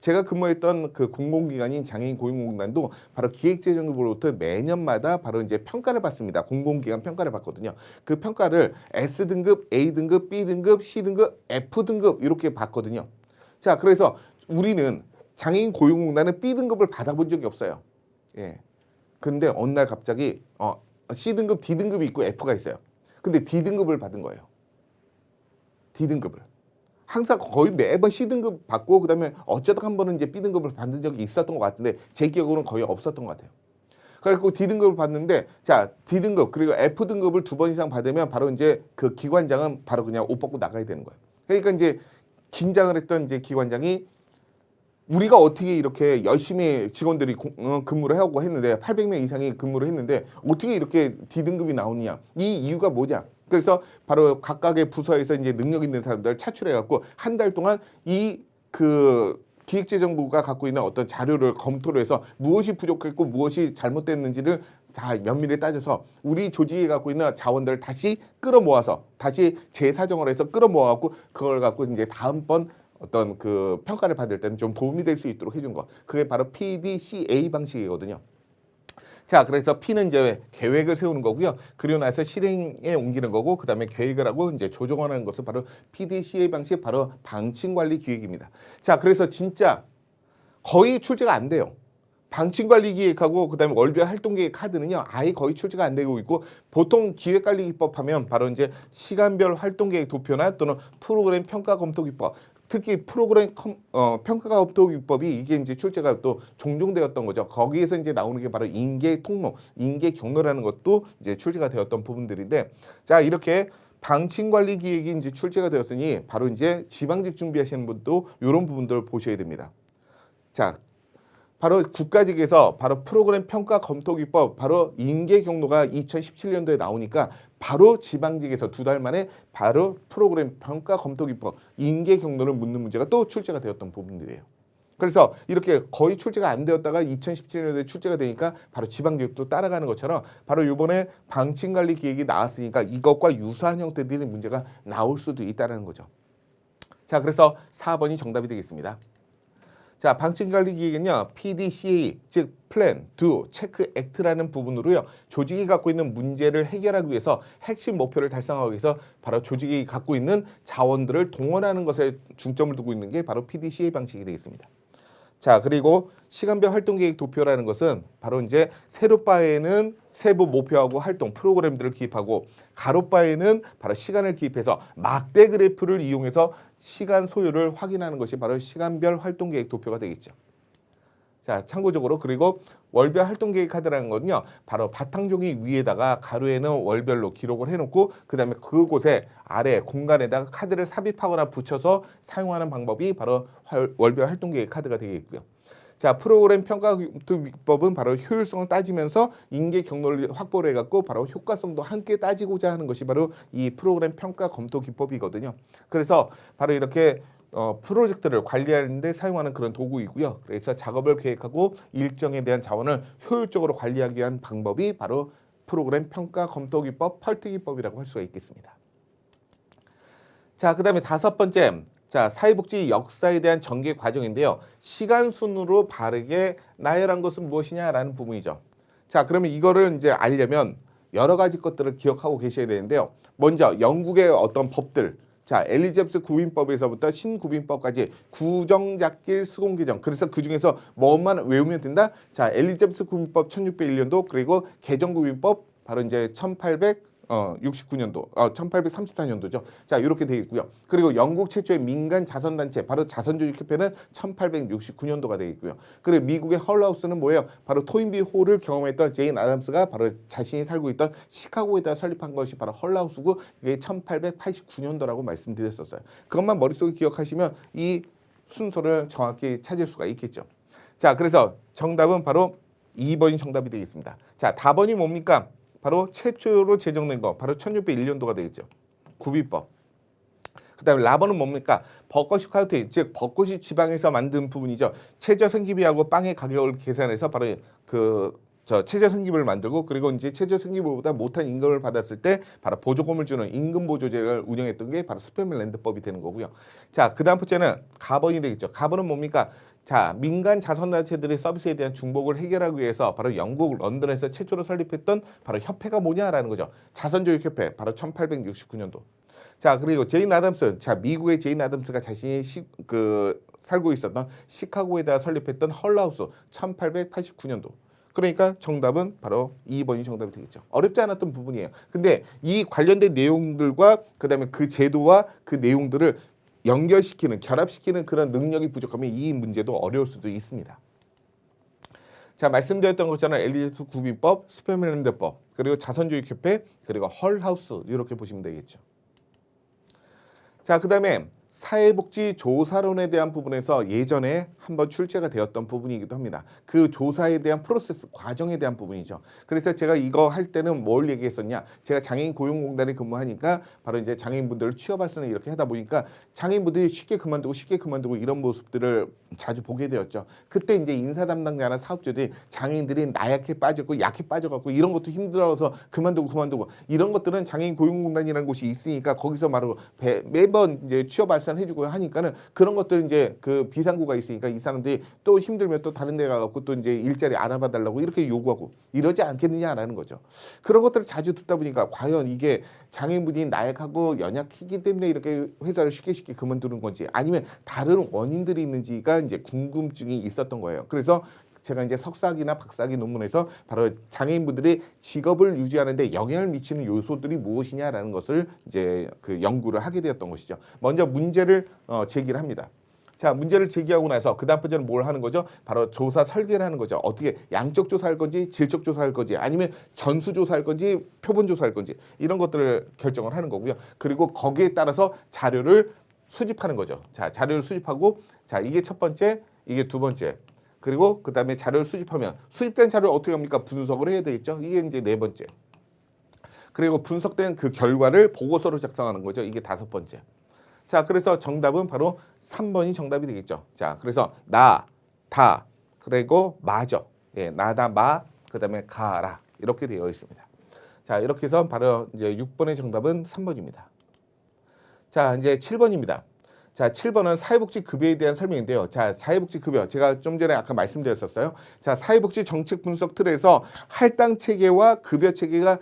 제가 근무했던 그 공공기관인 장애인 고용공단도 바로 기획재정부로부터 매년마다 바로 이제 평가를 받습니다. 공공기관 평가를 받거든요. 그 평가를 S등급, A등급, B등급, C등급, F등급 이렇게 받거든요. 자, 그래서 우리는 장애인 고용공단은 B등급을 받아본 적이 없어요. 예. 근데 어느 날 갑자기 C등급, D등급이 있고 F가 있어요. 근데 D등급을 받은 거예요. D등급을. 항상 거의 매번 C등급 받고 그다음에 어쩌다 한 번은 이제 B등급을 받은 적이 있었던 것 같은데 제 기억으로는 거의 없었던 것 같아요. 그래서 D등급을 받는데, 자, D등급 그리고 F등급을 2번 이상 받으면 바로 이제 그 기관장은 바로 그냥 옷 벗고 나가야 되는 거예요. 그러니까 이제 긴장을 했던 이제 기관장이 우리가 어떻게 이렇게 열심히 직원들이 근무를 해오고 했는데 800명 이상이 근무를 했는데 어떻게 이렇게 D등급이 나오느냐, 이 이유가 뭐냐. 그래서 바로 각각의 부서에서 이제 능력 있는 사람들 차출해갖고 한 달 동안 이 그 기획재정부가 갖고 있는 어떤 자료를 검토를 해서 무엇이 부족했고 무엇이 잘못됐는지를 다 면밀히 따져서 우리 조직이 갖고 있는 자원들을 다시 끌어모아서 다시 재사정을 해서 끌어모아갖고 그걸 갖고 이제 다음번 어떤 그 평가를 받을 때는 좀 도움이 될 수 있도록 해준 거. 그게 바로 PDCA 방식이거든요. 자, 그래서 P는 이제 계획을 세우는 거고요. 그리고 나서 실행에 옮기는 거고, 그 다음에 계획을 하고 이제 조정하는 것은 바로 PDCA 방식, 바로 방침관리 기획입니다. 자, 그래서 진짜 거의 출제가 안 돼요. 방침관리 기획하고 그다음에 월별 활동계획 카드는요 아예 거의 출제가 안 되고 있고, 보통 기획관리 기법 하면 바로 이제 시간별 활동계획 도표나 또는 프로그램 평가 검토 기법, 특히 프로그램 평가 검토 기법이 이게 이제 출제가 또 종종 되었던 거죠. 거기에서 이제 나오는 게 바로 인계 통로, 인계 경로라는 것도 이제 출제가 되었던 부분들인데, 자, 이렇게 방침관리 기획이 이제 출제가 되었으니 바로 이제 지방직 준비하시는 분도 이런 부분들을 보셔야 됩니다. 자, 바로 국가직에서 바로 프로그램 평가 검토 기법, 바로 인계 경로가 2017년도에 나오니까 바로 지방직에서 2달 만에 바로 프로그램 평가 검토 기법, 인계 경로를 묻는 문제가 또 출제가 되었던 부분들이에요. 그래서 이렇게 거의 출제가 안 되었다가 2017년도에 출제가 되니까 바로 지방직도 따라가는 것처럼 바로 이번에 방침관리 기획이 나왔으니까 이것과 유사한 형태들의 문제가 나올 수도 있다는 거죠. 자, 그래서 4번이 정답이 되겠습니다. 자, 방침관리 기획은요, PDCA, 즉 Plan, Do, Check, Act라는 부분으로요, 조직이 갖고 있는 문제를 해결하기 위해서 핵심 목표를 달성하기 위해서 바로 조직이 갖고 있는 자원들을 동원하는 것에 중점을 두고 있는 게 바로 PDCA 방식이 되겠습니다. 자, 그리고 시간별 활동계획 도표라는 것은 바로 이제 세로바에는 세부 목표하고 활동 프로그램들을 기입하고 가로바에는 바로 시간을 기입해서 막대 그래프를 이용해서 시간 소요를 확인하는 것이 바로 시간별 활동계획 도표가 되겠죠. 자, 참고적으로 그리고 월별 활동계획 카드라는 건요, 바로 바탕종이 위에다가 가로에는 월별로 기록을 해놓고 그 다음에 그곳에 아래 공간에다가 카드를 삽입하거나 붙여서 사용하는 방법이 바로 월별 활동계획 카드가 되겠고요. 자, 프로그램 평가 기법은 바로 효율성을 따지면서 인계 경로를 확보를 해갖고 바로 효과성도 함께 따지고자 하는 것이 바로 이 프로그램 평가 검토 기법이거든요. 그래서 바로 이렇게 프로젝트를 관리하는 데 사용하는 그런 도구이고요. 그래서 작업을 계획하고 일정에 대한 자원을 효율적으로 관리하기 위한 방법이 바로 프로그램 평가 검토 기법, 펄트 기법이라고 할 수가 있겠습니다. 자, 그다음에 다섯 번째, 자, 사회복지 역사에 대한 전개 과정인데요. 시간 순으로 바르게 나열한 것은 무엇이냐라는 부분이죠. 자, 그러면 이거를 이제 알려면 여러 가지 것들을 기억하고 계셔야 되는데요. 먼저 영국의 어떤 법들, 자, 엘리자베스 구빈법에서부터 신구빈법까지 구정작길 수공개정. 그래서 그 중에서 뭐만 외우면 된다? 자, 엘리자베스 구빈법 1601년도 그리고 개정구빈법 바로 이제 1869년도, 1834년도죠. 자, 이렇게 되어 있고요. 그리고 영국 최초의 민간 자선단체, 바로 자선조직협회는 1869년도가 되어 있고요. 그리고 미국의 헐하우스는 뭐예요? 바로 토인비 홀을 경험했던 제인 아담스가 바로 자신이 살고 있던 시카고에다 설립한 것이 바로 헐하우스고 이게 1889년도라고 말씀드렸었어요. 그것만 머릿속에 기억하시면 이 순서를 정확히 찾을 수가 있겠죠. 자, 그래서 정답은 바로 2번이 정답이 되겠습니다. 자, 답번이 뭡니까? 바로 최초로 제정된 거 바로 1601년도가 되겠죠. 구비법. 그다음에 라번은 뭡니까? 벚꽃이 카우티, 즉 벚꽃이 지방에서 만든 부분이죠. 최저생기비하고 빵의 가격을 계산해서 바로 최저생기비를 만들고 그리고 이제 최저생기비보다 못한 임금을 받았을 때 바로 보조금을 주는 임금보조제를 운영했던 게 바로 스패밀랜드법이 되는 거고요. 자, 그다음 번째는 가번이 되겠죠. 가번은 뭡니까? 자, 민간 자선단체들의 서비스에 대한 중복을 해결하기 위해서 바로 영국 런던에서 최초로 설립했던 바로 협회가 뭐냐라는 거죠. 자선조직협회, 바로 1869년도. 자, 그리고 제인 아담스, 자, 미국의 제인 아담스가 자신이 살고 있었던 시카고에다 설립했던 헐하우스, 1889년도. 그러니까 정답은 바로 2번이 정답이 되겠죠. 어렵지 않았던 부분이에요. 근데 이 관련된 내용들과 그다음에 그 제도와 그 내용들을 연결시키는, 결합시키는 그런 능력이 부족하면 이 문제도 어려울 수도 있습니다. 자, 말씀드렸던 것처럼 엘리자베스 구빈법, 스패밀랜드법, 그리고 자선조직협회, 그리고 헐하우스 이렇게 보시면 되겠죠. 자, 그다음에 사회복지조사론에 대한 부분에서 예전에 한번 출제가 되었던 부분이기도 합니다. 그 조사에 대한 프로세스, 과정에 대한 부분이죠. 그래서 제가 이거 할 때는 뭘 얘기했었냐? 제가 장애인 고용공단에 근무하니까 바로 이제 장애인분들을 취업할 수는 이렇게 하다 보니까 장애인분들이 쉽게 그만두고 이런 모습들을 자주 보게 되었죠. 그때 이제 인사 담당자나 사업주들이 장애인들이 나약해 빠졌고 약해 빠져갖고 이런 것도 힘들어서 그만두고 이런 것들은 장애인 고용공단이라는 곳이 있으니까 거기서 바로 매번 이제 취업 발산해주고 하니까는 그런 것들 이제 그 비상구가 있으니까 이 사람들이 또 힘들면 또 다른 데 가갖고 또 이제 일자리 알아봐 달라고 이렇게 요구하고 이러지 않겠느냐라는 거죠. 그런 것들을 자주 듣다 보니까 과연 이게 장애인분이 나약하고 연약하기 때문에 이렇게 회사를 쉽게 그만두는 건지 아니면 다른 원인들이 있는지가 이제 궁금증이 있었던 거예요. 그래서 제가 이제 석사학위나 박사학위 논문에서 바로 장애인분들이 직업을 유지하는데 영향을 미치는 요소들이 무엇이냐라는 것을 이제 그 연구를 하게 되었던 것이죠. 먼저 문제를 제기를 합니다. 자, 문제를 제기하고 나서 그 다음 번째는 뭘 하는 거죠? 바로 조사 설계를 하는 거죠. 어떻게 양적 조사할 건지 질적 조사할 건지 아니면 전수 조사할 건지 표본 조사할 건지 이런 것들을 결정을 하는 거고요. 그리고 거기에 따라서 자료를 수집하는 거죠. 자, 자료를 수집하고 자, 이게 첫 번째, 이게 두 번째. 그리고 그 다음에 자료를 수집하면 수집된 자료를 어떻게 합니까? 분석을 해야 되겠죠. 이게 이제 네 번째. 그리고 분석된 그 결과를 보고서로 작성하는 거죠. 이게 다섯 번째. 자, 그래서 정답은 바로 3번이 정답이 되겠죠. 자, 그래서 나, 다, 그리고 마죠. 예, 나다, 마, 그 다음에 가라. 이렇게 되어 있습니다. 자, 이렇게 해서 바로 이제 6번의 정답은 3번입니다. 자, 이제 7번입니다. 자, 7번은 사회복지급여에 대한 설명인데요. 자, 사회복지급여 제가 좀 전에 아까 말씀드렸었어요. 자, 사회복지 정책 분석 틀에서 할당 체계와 급여 체계가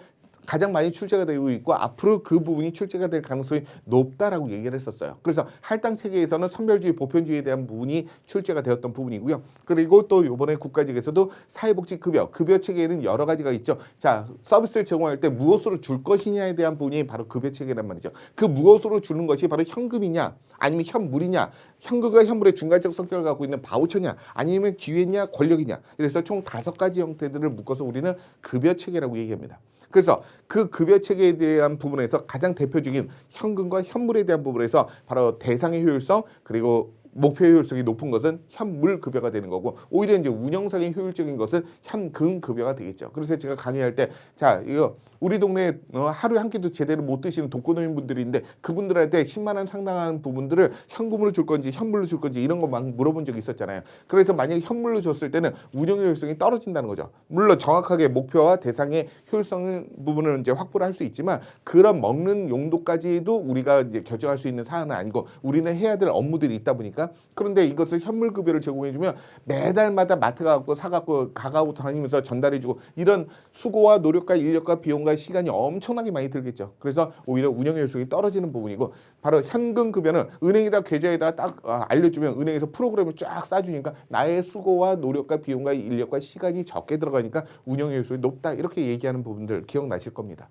가장 많이 출제가 되고 있고 앞으로 그 부분이 출제가 될 가능성이 높다라고 얘기를 했었어요. 그래서 할당 체계에서는 선별주의, 보편주의에 대한 부분이 출제가 되었던 부분이고요. 그리고 또 이번에 국가직에서도 사회복지급여, 급여 체계에는 여러 가지가 있죠. 자, 서비스를 제공할 때 무엇으로 줄 것이냐에 대한 부분이 바로 급여 체계란 말이죠. 그 무엇으로 주는 것이 바로 현금이냐, 아니면 현물이냐, 현금과 현물의 중간적 성격을 갖고 있는 바우처냐, 아니면 기회냐, 권력이냐. 그래서 총 5가지 형태들을 묶어서 우리는 급여 체계라고 얘기합니다. 그래서 그 급여 체계에 대한 부분에서 가장 대표적인 현금과 현물에 대한 부분에서 바로 대상의 효율성, 그리고 목표 효율성이 높은 것은 현물 급여가 되는 거고, 오히려 이제 운영상의 효율적인 것은 현금 급여가 되겠죠. 그래서 제가 강의할 때, 자, 이거 우리 동네에 하루에 한 끼도 제대로 못 드시는 독거노인 분들이 있는데 그분들한테 10만 원 상당한 부분들을 현금으로 줄 건지 현물로 줄 건지 이런 거 막 물어본 적이 있었잖아요. 그래서 만약에 현물로 줬을 때는 운영 효율성이 떨어진다는 거죠. 물론 정확하게 목표와 대상의 효율성 부분을 이제 확보를 할 수 있지만 그런 먹는 용도까지도 우리가 이제 결정할 수 있는 사안은 아니고 우리는 해야 될 업무들이 있다 보니까. 그런데 이것을 현물 급여를 제공해주면 매달마다 마트 가고 사갖고 가가고 다니면서 전달해주고 이런 수고와 노력과 인력과 비용과 시간이 엄청나게 많이 들겠죠. 그래서 오히려 운영 효율성이 떨어지는 부분이고, 바로 현금 급여는 은행에다 계좌에다 딱 알려주면 은행에서 프로그램을 쫙 싸주니까 나의 수고와 노력과 비용과 인력과 시간이 적게 들어가니까 운영 효율성이 높다, 이렇게 얘기하는 부분들 기억나실 겁니다.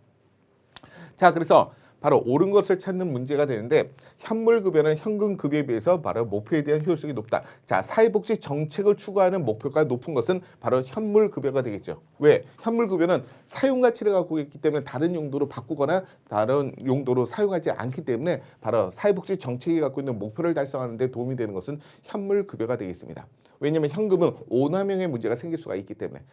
자, 그래서 바로 옳은 것을 찾는 문제가 되는데, 현물급여는 현금급여에 비해서 바로 목표에 대한 효율성이 높다. 자, 사회복지 정책을 추구하는 목표가 높은 것은 바로 현물급여가 되겠죠. 왜? 현물급여는 사용가치를 갖고 있기 때문에 다른 용도로 바꾸거나 다른 용도로 사용하지 않기 때문에 바로 사회복지 정책이 갖고 있는 목표를 달성하는 데 도움이 되는 것은 현물급여가 되겠습니다. 왜냐하면 현금은 오남용의 문제가 생길 수가 있기 때문에.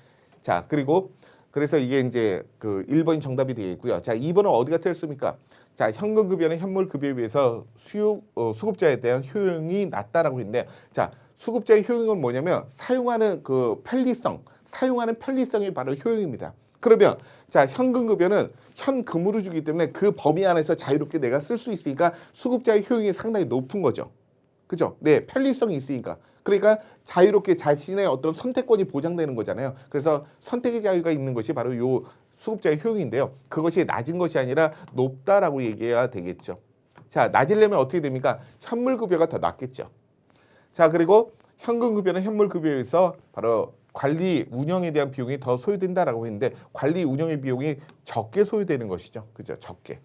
자, 그리고 그래서 이게 이제 그 1번이 정답이 되겠고요. 자, 2번은 어디가 틀렸습니까? 자, 현금급여는 현물급여에 비해서 수급자에 대한 효용이 낮다라고 했는데, 자, 수급자의 효용은 뭐냐면 사용하는 그 편리성, 사용하는 편리성이 바로 효용입니다. 그러면 자, 현금급여는 현금으로 주기 때문에 그 범위 안에서 자유롭게 내가 쓸 수 있으니까 수급자의 효용이 상당히 높은 거죠. 그죠? 네, 편리성이 있으니까. 그러니까 자유롭게 자신의 어떤 선택권이 보장되는 거잖아요. 그래서 선택의 자유가 있는 것이 바로 요 수급자의 효용인데요. 그것이 낮은 것이 아니라 높다라고 얘기해야 되겠죠. 자, 낮으려면 어떻게 됩니까? 현물급여가 더 낮겠죠. 자, 그리고 현금급여는 현물급여에 비해서 바로 관리 운영에 대한 비용이 더 소요된다라고 했는데, 관리 운영의 비용이 적게 소요되는 것이죠. 그죠? 적게.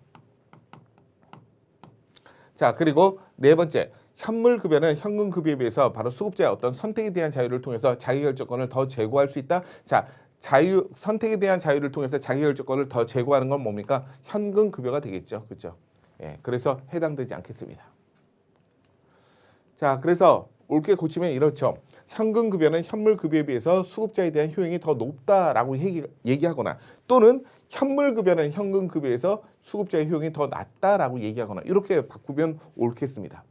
자, 그리고 네 번째, 현물급여는 현금급여에 비해서 바로 수급자의 어떤 선택에 대한 자유를 통해서 자기결정권을 더 제고할 수 있다. 자, 선택에 대한 자유를 통해서 자기결정권을 더 제고하는 건 뭡니까? 현금급여가 되겠죠. 그렇죠? 예, 그래서 해당되지 않겠습니다. 자, 그래서 옳게 고치면 이렇죠. 현금급여는 현물급여에 비해서 수급자에 대한 효용이 더 높다라고 얘기하거나, 또는 현물급여는 현금급여에서 수급자의 효용이 더 낮다라고 얘기하거나, 이렇게 바꾸면 옳겠습니다.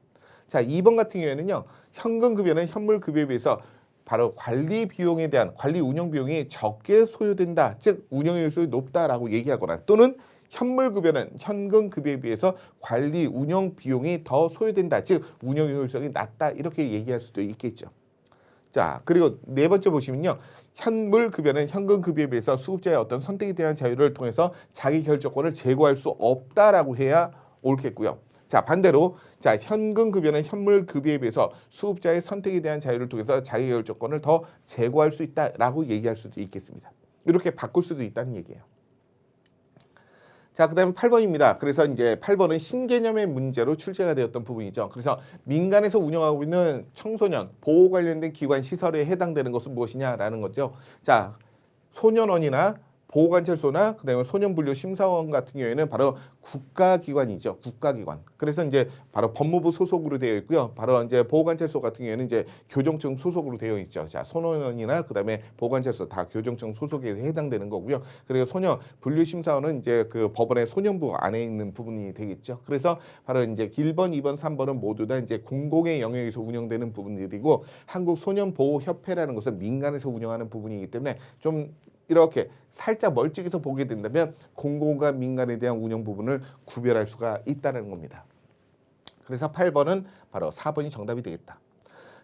자, 2번 같은 경우에는요, 현금급여는 현물급여에 비해서 바로 관리 비용에 대한 관리 운영 비용이 적게 소요된다, 즉 운영 효율성이 높다라고 얘기하거나, 또는 현물급여는 현금급여에 비해서 관리 운영 비용이 더 소요된다, 즉 운영 효율성이 낮다, 이렇게 얘기할 수도 있겠죠. 자, 그리고 네 번째 보시면요, 현물급여는 현금급여에 비해서 수급자의 어떤 선택에 대한 자유를 통해서 자기 결정권을 제고할 수 없다라고 해야 옳겠고요. 자, 반대로 자, 현금급여는 현물급여에 비해서 수급자의 선택에 대한 자유를 통해서 자기 결정권을 더 제고할 수 있다라고 얘기할 수도 있겠습니다. 이렇게 바꿀 수도 있다는 얘기예요. 자, 그 다음에 8번입니다. 그래서 이제 8번은 신개념의 문제로 출제가 되었던 부분이죠. 그래서 민간에서 운영하고 있는 청소년 보호 관련된 기관 시설에 해당되는 것은 무엇이냐라는 거죠. 자, 소년원이나 보호관찰소나 그다음에 소년분류심사원 같은 경우에는 바로 국가기관이죠. 국가기관. 그래서 이제 바로 법무부 소속으로 되어 있고요. 바로 이제 보호관찰소 같은 경우에는 이제 교정청 소속으로 되어 있죠. 자, 소년원이나 그다음에 보호관찰소 다 교정청 소속에 해당되는 거고요. 그리고 소년분류심사원은 이제 그 법원의 소년부 안에 있는 부분이 되겠죠. 그래서 바로 이제 1번, 2번, 3번은 모두 다 이제 공공의 영역에서 운영되는 부분들이고, 한국소년보호협회라는 것은 민간에서 운영하는 부분이기 때문에 좀 이렇게 살짝 멀찍이서 보게 된다면 공공과 민간에 대한 운영 부분을 구별할 수가 있다는 겁니다. 그래서 8번은 바로 4번이 정답이 되겠다.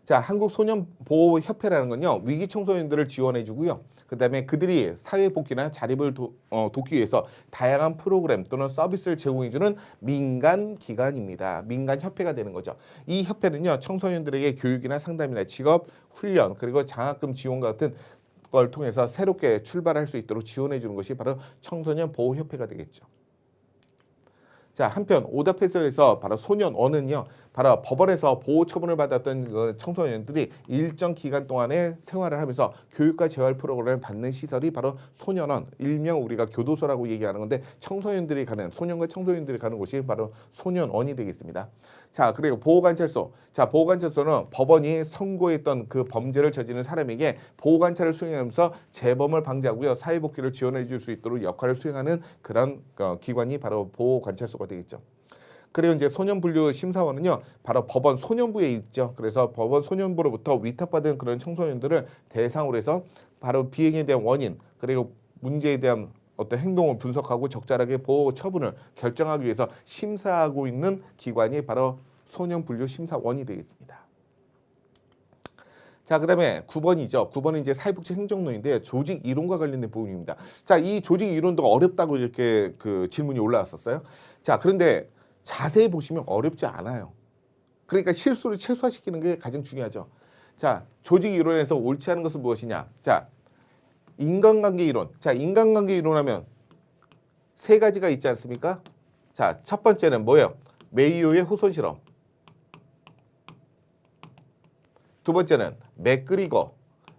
자, 한국소년보호협회라는 건요, 위기 청소년들을 지원해 주고요. 그다음에 그들이 사회 복귀나 자립을 돕기 위해서 다양한 프로그램 또는 서비스를 제공해주는 민간 기관입니다. 민간 협회가 되는 거죠. 이 협회는요, 청소년들에게 교육이나 상담이나 직업 훈련 그리고 장학금 지원과 같은 걸 통해서 새롭게 출발할 수 있도록 지원해 주는 것이 바로 청소년 보호협회가 되겠죠. 자, 한편 오답해설에서 바로 소년원은요, 바로 법원에서 보호 처분을 받았던 그 청소년들이 일정 기간 동안에 생활을 하면서 교육과 재활 프로그램을 받는 시설이 바로 소년원, 일명 우리가 교도소라고 얘기하는 건데 청소년들이 가는, 소년과 청소년들이 가는 곳이 바로 소년원이 되겠습니다. 자, 그리고 보호관찰소. 자, 보호관찰소는 법원이 선고했던 그 범죄를 저지른 사람에게 보호관찰을 수행하면서 재범을 방지하고요, 사회복귀를 지원해 줄 수 있도록 역할을 수행하는 그런 기관이 바로 보호관찰소가 되겠죠. 그리고 이제 소년분류심사원은요, 바로 법원 소년부에 있죠. 그래서 법원 소년부로부터 위탁받은 그런 청소년들을 대상으로 해서 바로 비행에 대한 원인 그리고 문제에 대한 어떤 행동을 분석하고 적절하게 보호 처분을 결정하기 위해서 심사하고 있는 기관이 바로 소년분류심사원이 되겠습니다. 자, 그다음에 9번이죠. 9번은 이제 사회복지 행정론인데 조직 이론과 관련된 부분입니다. 자, 이 조직 이론도 어렵다고 이렇게 그 질문이 올라왔었어요. 자, 그런데 자세히 보시면 어렵지 않아요. 그러니까 실수를 최소화시키는 게 가장 중요하죠. 자, 조직 이론에서 옳지 않은 것은 무엇이냐? 자, 인간관계 이론. 자, 인간관계 이론하면 세 가지가 있지 않습니까? 자, 첫 번째는 뭐예요? 메이오의 후손 실험. 두 번째는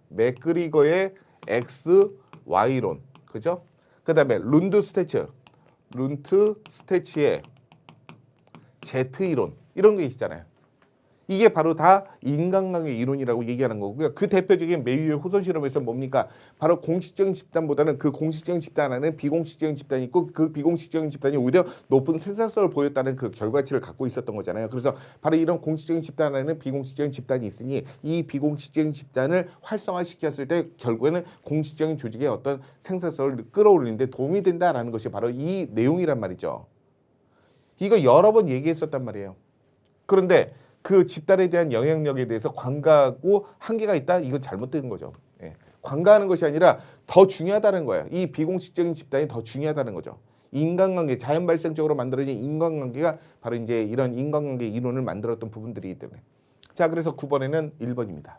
맥그리거의 X, Y론. 그죠? 그 다음에 룬트 스테치의 Z 이론. 이런 게 있잖아요. 이게 바로 다 인간관계 이론이라고 얘기하는 거고요. 그 대표적인 메이오의 후손 실험에서 뭡니까? 바로 공식적인 집단보다는 그 공식적인 집단 안에는 비공식적인 집단이 있고 그 비공식적인 집단이 오히려 높은 생산성을 보였다는 그 결과치를 갖고 있었던 거잖아요. 그래서 바로 이런 공식적인 집단 안에는 비공식적인 집단이 있으니 이 비공식적인 집단을 활성화시켰을 때 결국에는 공식적인 조직의 어떤 생산성을 끌어올리는 데 도움이 된다라는 것이 바로 이 내용이란 말이죠. 이거 여러 번 얘기했었단 말이에요. 그런데 그 집단에 대한 영향력에 대해서 관가하고 한계가 있다? 이건 잘못된 거죠. 예. 관가하는 것이 아니라 더 중요하다는 거예요. 이 비공식적인 집단이 더 중요하다는 거죠. 인간관계, 자연 발생적으로 만들어진 인간관계가 바로 이제 이런 인간관계 이론을 만들었던 부분들이기 때문에. 자, 그래서 9번에는 1번입니다.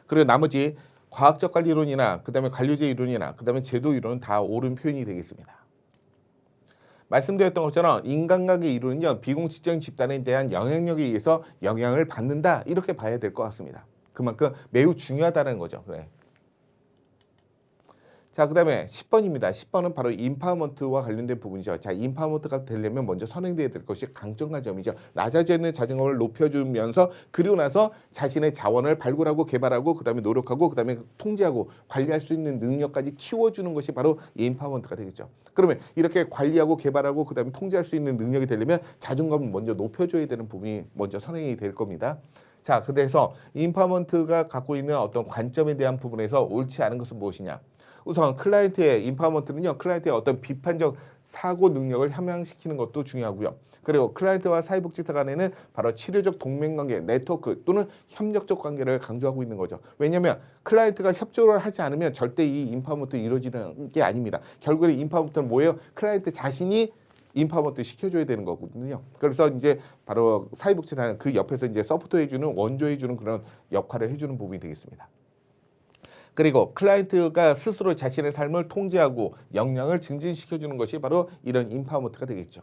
그리고 나머지 과학적 관리 이론이나 그다음에 관료제 이론이나 그다음에 제도 이론은 다 옳은 표현이 되겠습니다. 말씀드렸던 것처럼 인간관계 이론은요, 비공식적인 집단에 대한 영향력에 의해서 영향을 받는다 이렇게 봐야 될 것 같습니다. 그만큼 매우 중요하다는 거죠. 그래. 자, 그 다음에 10번입니다. 10번은 바로 인파워먼트와 관련된 부분이죠. 자, 인파워먼트가 되려면 먼저 선행돼야 될 것이 강점과 점이죠. 낮아져 있는 자존감을 높여주면서 그리고 나서 자신의 자원을 발굴하고 개발하고 그 다음에 노력하고 그 다음에 통제하고 관리할 수 있는 능력까지 키워주는 것이 바로 인파워먼트가 되겠죠. 그러면 이렇게 관리하고 개발하고 그 다음에 통제할 수 있는 능력이 되려면 자존감을 먼저 높여줘야 되는 부분이 먼저 선행이 될 겁니다. 자, 그래서 인파워먼트가 갖고 있는 어떤 관점에 대한 부분에서 옳지 않은 것은 무엇이냐? 우선 클라이언트의 인파워먼트는요, 클라이언트의 어떤 비판적 사고 능력을 향상시키는 것도 중요하고요. 그리고 클라이언트와 사회복지사 간에는 바로 치료적 동맹관계, 네트워크 또는 협력적 관계를 강조하고 있는 거죠. 왜냐하면 클라이언트가 협조를 하지 않으면 절대 이 인파워먼트 이루어지는 게 아닙니다. 결국에 인파워먼트는 뭐예요? 클라이언트 자신이 인파워먼트 시켜줘야 되는 거거든요. 그래서 이제 바로 사회복지사는 그 옆에서 이제 서포트해주는, 원조해주는 그런 역할을 해주는 부분이 되겠습니다. 그리고 클라이언트가 스스로 자신의 삶을 통제하고 역량을 증진시켜주는 것이 바로 이런 인파워먼트가 되겠죠.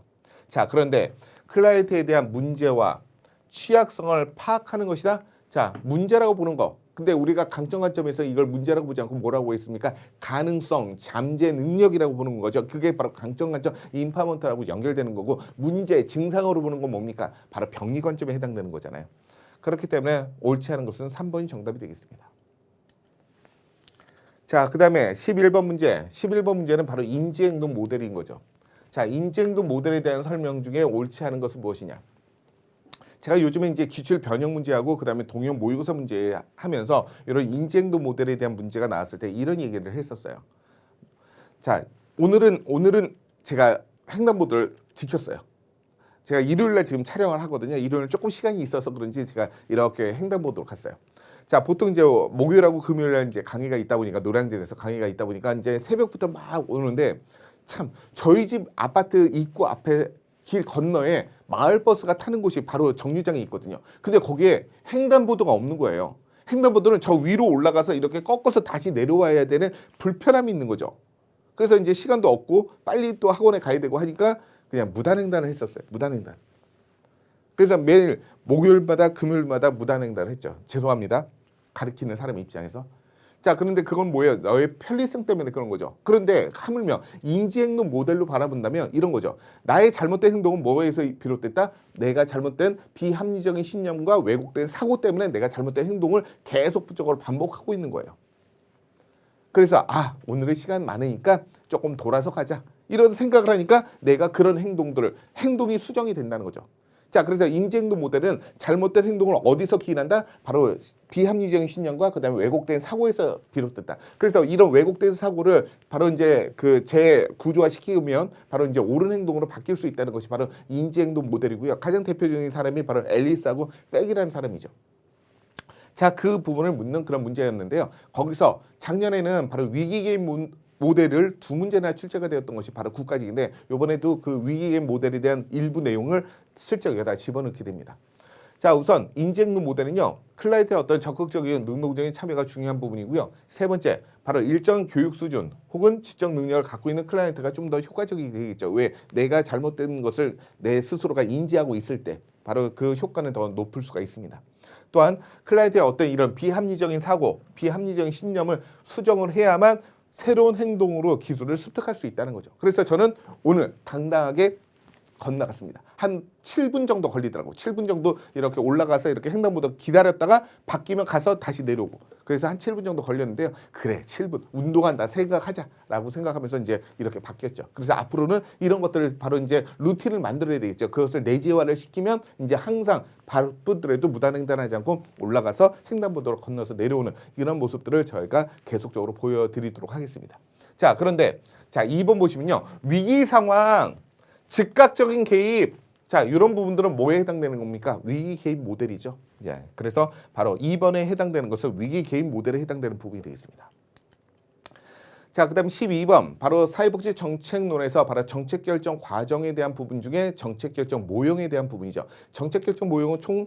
자, 그런데 클라이언트에 대한 문제와 취약성을 파악하는 것이다. 자, 문제라고 보는 거. 근데 우리가 강점 관점에서 이걸 문제라고 보지 않고 뭐라고 했습니까? 가능성, 잠재 능력이라고 보는 거죠. 그게 바로 강점 관점, 인파워먼트라고 연결되는 거고, 문제, 증상으로 보는 건 뭡니까? 바로 병리 관점에 해당되는 거잖아요. 그렇기 때문에 옳지 않은 것은 3번이 정답이 되겠습니다. 자, 그 다음에 11번 문제. 11번 문제는 바로 인지행동 모델인 거죠. 자, 인지행동 모델에 대한 설명 중에 옳지 않은 것은 무엇이냐? 제가 요즘에 이제 기출 변형 문제하고 그 다음에 동형 모의고사 문제 하면서 이런 인지행동 모델에 대한 문제가 나왔을 때 이런 얘기를 했었어요. 자, 오늘은 제가 횡단보도를 지켰어요. 제가 일요일날 지금 촬영을 하거든요. 일요일 조금 시간이 있어서 그런지 제가 이렇게 횡단보도로 갔어요. 자, 보통 이제 목요일하고 금요일에 이제 강의가 있다 보니까 노량진에서 강의가 있다 보니까 이제 새벽부터 막 오는데 참 저희 집 아파트 입구 앞에 길 건너에 마을버스가 타는 곳이 바로 정류장이 있거든요. 근데 거기에 횡단보도가 없는 거예요. 횡단보도는 저 위로 올라가서 이렇게 꺾어서 다시 내려와야 되는 불편함이 있는 거죠. 그래서 이제 시간도 없고 빨리 또 학원에 가야 되고 하니까 그냥 무단횡단을 했었어요. 무단횡단. 그래서 매일 목요일마다 금요일마다 무단횡단을 했죠. 죄송합니다. 가르치는 사람 입장에서. 자, 그런데 그건 뭐예요? 너의 편리성 때문에 그런 거죠. 그런데 하물며 인지행동 모델로 바라본다면 이런 거죠. 나의 잘못된 행동은 뭐에서 비롯됐다? 내가 잘못된 비합리적인 신념과 왜곡된 사고 때문에 내가 잘못된 행동을 계속적으로 반복하고 있는 거예요. 그래서 오늘의 시간 많으니까 조금 돌아서 가자. 이런 생각을 하니까 내가 그런 행동이 수정이 된다는 거죠. 자, 그래서 인지행동 모델은 잘못된 행동을 어디서 기인한다? 바로 비합리적인 신념과 그다음에 왜곡된 사고에서 비롯됐다. 그래서 이런 왜곡된 사고를 바로 이제 그 재구조화시키면 바로 이제 옳은 행동으로 바뀔 수 있다는 것이 바로 인지행동 모델이고요. 가장 대표적인 사람이 바로 앨리스하고 백이라는 사람이죠. 자, 그 부분을 묻는 그런 문제였는데요. 거기서 작년에는 바로 위기게임 모델을 두 문제나 출제가 되었던 것이 바로 국가직인데 이번에도 그 위기게임 모델에 대한 일부 내용을 슬쩍 여기다 집어넣게 됩니다. 자, 우선 인지행동 모델은요. 클라이언트의 어떤 적극적인 능동적인 참여가 중요한 부분이고요. 세 번째, 바로 일정 교육 수준 혹은 지적 능력을 갖고 있는 클라이언트가 좀 더 효과적이 되겠죠. 왜? 내가 잘못된 것을 내 스스로가 인지하고 있을 때 바로 그 효과는 더 높을 수가 있습니다. 또한 클라이언트의 어떤 이런 비합리적인 사고, 비합리적인 신념을 수정을 해야만 새로운 행동으로 기술을 습득할 수 있다는 거죠. 그래서 저는 오늘 당당하게 건너갔습니다. 한 7분 정도 걸리더라고. 7분 정도 이렇게 올라가서 이렇게 횡단보도 기다렸다가 바뀌면 가서 다시 내려오고. 그래서 한 7분 정도 걸렸는데요. 그래, 7분 운동한다 생각하자라고 생각하면서 이제 이렇게 바뀌었죠. 그래서 앞으로는 이런 것들을 바로 이제 루틴을 만들어야 되겠죠. 그것을 내재화를 시키면 이제 항상 바쁘더라도 무단횡단하지 않고 올라가서 횡단보도로 건너서 내려오는 이런 모습들을 저희가 계속적으로 보여드리도록 하겠습니다. 자, 그런데 자, 2번 보시면요. 위기 상황 즉각적인 개입. 자, 이런 부분들은 뭐에 해당되는 겁니까? 위기 개입 모델이죠. 예, 그래서 바로 2번에 해당되는 것은 위기 개입 모델에 해당되는 부분이 되겠습니다. 자, 그 다음 12번 바로 사회복지 정책론에서 바로 정책 결정 과정에 대한 부분 중에 정책 결정 모형에 대한 부분이죠. 정책 결정 모형은 총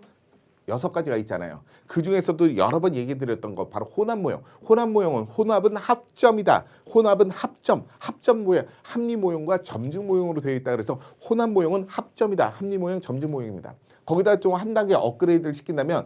6가지가 있잖아요. 그 중에서도 여러 번 얘기 드렸던 거 바로 혼합 모형. 혼합 모형은 혼합은 합점이다. 혼합은 합점. 합점 모형, 합리 모형과 점증 모형으로 되어 있다. 그래서 혼합 모형은 합점이다. 합리 모형, 점증 모형입니다. 거기다 좀 한 단계 업그레이드를 시킨다면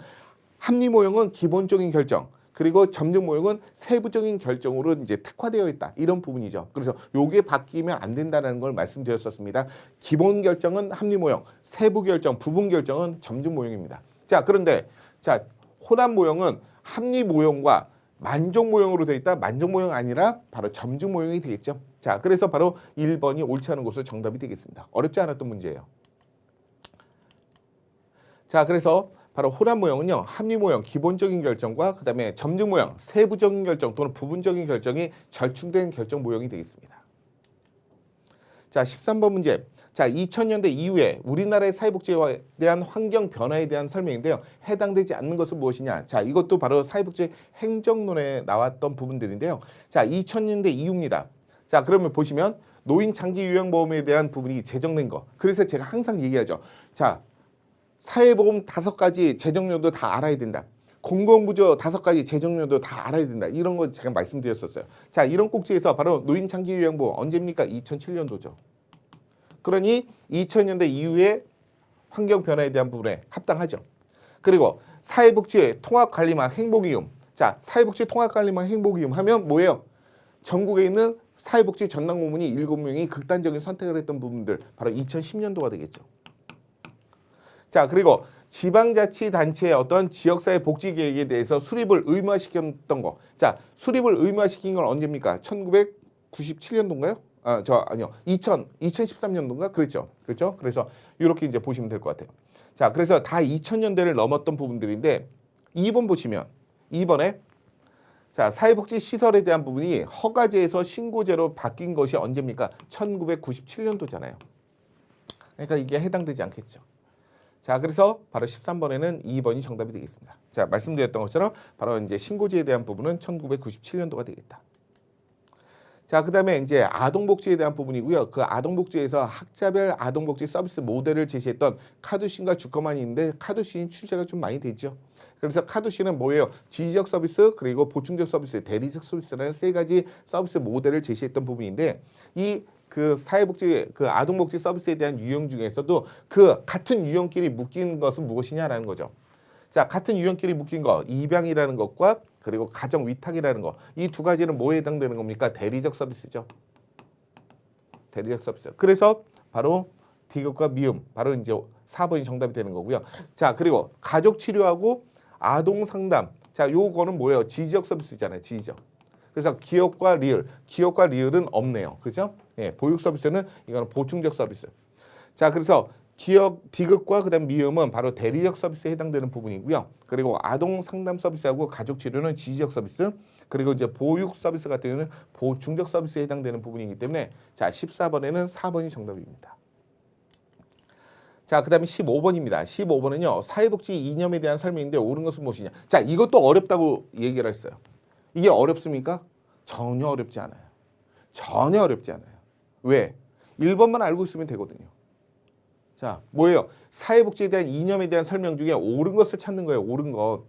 합리 모형은 기본적인 결정. 그리고 점증 모형은 세부적인 결정으로 이제 특화되어 있다. 이런 부분이죠. 그래서 요게 바뀌면 안 된다는 걸 말씀드렸었습니다. 기본 결정은 합리 모형, 세부 결정, 부분 결정은 점증 모형입니다. 자, 그런데 자, 혼합 모형은 합리 모형과 만족 모형으로 되어 있다. 만족 모형 아니라 바로 점증 모형이 되겠죠. 자, 그래서 바로 1번이 옳지 않은 것으로 정답이 되겠습니다. 어렵지 않았던 문제예요. 자, 그래서 바로 혼합 모형은요. 합리 모형, 기본적인 결정과 그다음에 점증 모형, 세부적인 결정 또는 부분적인 결정이 절충된 결정 모형이 되겠습니다. 자, 13번 문제. 자, 2000년대 이후에 우리나라의 사회복지에 대한 환경 변화에 대한 설명인데요. 해당되지 않는 것은 무엇이냐? 자, 이것도 바로 사회복지 행정론에 나왔던 부분들인데요. 자, 2000년대 이후입니다. 자, 그러면 보시면 노인 장기 요양보험에 대한 부분이 제정된 거. 그래서 제가 항상 얘기하죠. 자, 사회보험 5가지 재정료도 다 알아야 된다. 공공부조 5가지 재정료도 다 알아야 된다. 이런 거 제가 말씀드렸었어요. 자, 이런 꼭지에서 바로 노인 장기 요양보험 언제입니까? 2007년도죠. 그러니 2000년대 이후에 환경 변화에 대한 부분에 합당하죠. 그리고 사회복지 통합관리망 행복이움. 자, 사회복지 통합관리망 행복이움 하면 뭐예요? 전국에 있는 사회복지 전담 고문이 7명이 극단적인 선택을 했던 부분들 바로 2010년도가 되겠죠. 자, 그리고 지방자치단체의 어떤 지역사회 복지계획에 대해서 수립을 의무화시켰던 거. 자, 수립을 의무화시킨 건 언제입니까? 1997년도인가요? 아니요. 2013년도인가? 그랬죠. 그렇죠? 그래서 이렇게 이제 보시면 될 것 같아요. 자, 그래서 다 2000년대를 넘었던 부분들인데 2번 보시면 2번에 자, 사회복지 시설에 대한 부분이 허가제에서 신고제로 바뀐 것이 언제입니까? 1997년도잖아요. 그러니까 이게 해당되지 않겠죠. 자, 그래서 바로 13번에는 2번이 정답이 되겠습니다. 자, 말씀드렸던 것처럼 바로 이제 신고지에 대한 부분은 1997년도가 되겠다. 자, 그다음에 이제 아동복지에 대한 부분이고요. 그 아동복지에서 학자별 아동복지 서비스 모델을 제시했던 카두신과 주커만이 있는데 카두신이 출제가 좀 많이 되죠. 그래서 카두신은 뭐예요? 지지적 서비스 그리고 보충적 서비스, 대리적 서비스라는 세 가지 서비스 모델을 제시했던 부분인데 이 그 사회복지 그 아동복지 서비스에 대한 유형 중에서도 그 같은 유형끼리 묶인 것은 무엇이냐라는 거죠. 자, 같은 유형끼리 묶인 거 입양이라는 것과 그리고 가정 위탁이라는 거 이 두 가지는 뭐에 해당되는 겁니까? 대리적 서비스죠. 대리적 서비스. 그래서 바로 디귿과 미음 바로 이제 4번이 정답이 되는 거고요. 자, 그리고 가족 치료하고 아동 상담. 자, 요거는 뭐예요? 지지적 서비스잖아요. 지지적. 그래서 기업과 리을은 없네요. 그죠? 예, 보육 서비스는 이거는 보충적 서비스. 자, 그래서 기업 디귿과 그다음 미음은 바로 대리적 서비스에 해당되는 부분이고요. 그리고 아동 상담 서비스하고 가족 치료는 지지적 서비스, 그리고 이제 보육 서비스 같은 경우는 보충적 서비스에 해당되는 부분이기 때문에 자, 14번에는 4번이 정답입니다. 자, 그다음에 15번입니다. 15번은요. 사회복지 이념에 대한 설명인데 옳은 것은 무엇이냐. 자, 이것도 어렵다고 얘기를 했어요. 이게 어렵습니까? 전혀 어렵지 않아요. 전혀 어렵지 않아요. 왜? 1번만 알고 있으면 되거든요. 자, 뭐예요? 사회복지에 대한 이념에 대한 설명 중에 옳은 것을 찾는 거예요. 옳은 것.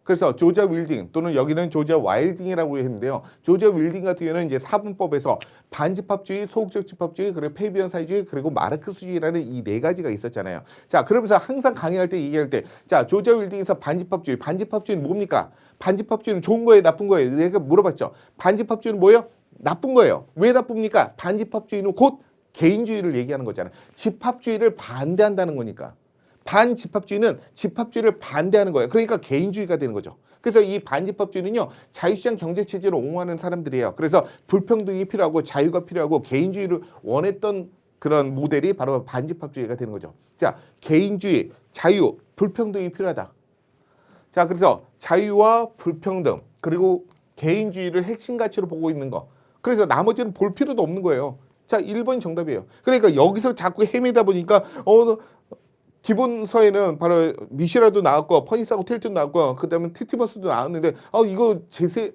그래서 조지아 윌딩 또는 여기는 조지아 와일딩이라고 했는데요. 조지아 윌딩 같은 경우는 이제 사분법에서 반집합주의, 소극적 집합주의, 그리고 페이비언 사회주의, 그리고 마르크스주의라는 이 네 가지가 있었잖아요. 자, 그러면서 항상 강의할 때 얘기할 때, 자, 조지아 윌딩에서 반집합주의, 반집합주의는 뭡니까? 반집합주의는 좋은 거예요, 나쁜 거예요? 내가 물어봤죠. 반집합주의는 뭐예요? 나쁜 거예요. 왜 나쁩니까? 반집합주의는 곧 개인주의를 얘기하는 거잖아요. 집합주의를 반대한다는 거니까. 반집합주의는 집합주의를 반대하는 거예요. 그러니까 개인주의가 되는 거죠. 그래서 이 반집합주의는요. 자유시장 경제체제를 옹호하는 사람들이에요. 그래서 불평등이 필요하고 자유가 필요하고 개인주의를 원했던 그런 모델이 바로 반집합주의가 되는 거죠. 자, 개인주의, 자유, 불평등이 필요하다. 자, 그래서 자유와 불평등 그리고 개인주의를 핵심 가치로 보고 있는 거. 그래서 나머지는 볼 필요도 없는 거예요. 자, 1번이 정답이에요. 그러니까 여기서 자꾸 헤매다 보니까 기본서에는 바로 미시라도 나왔고 퍼니스하고 틸트도 나왔고 그다음에 티티머스도 나왔는데 이거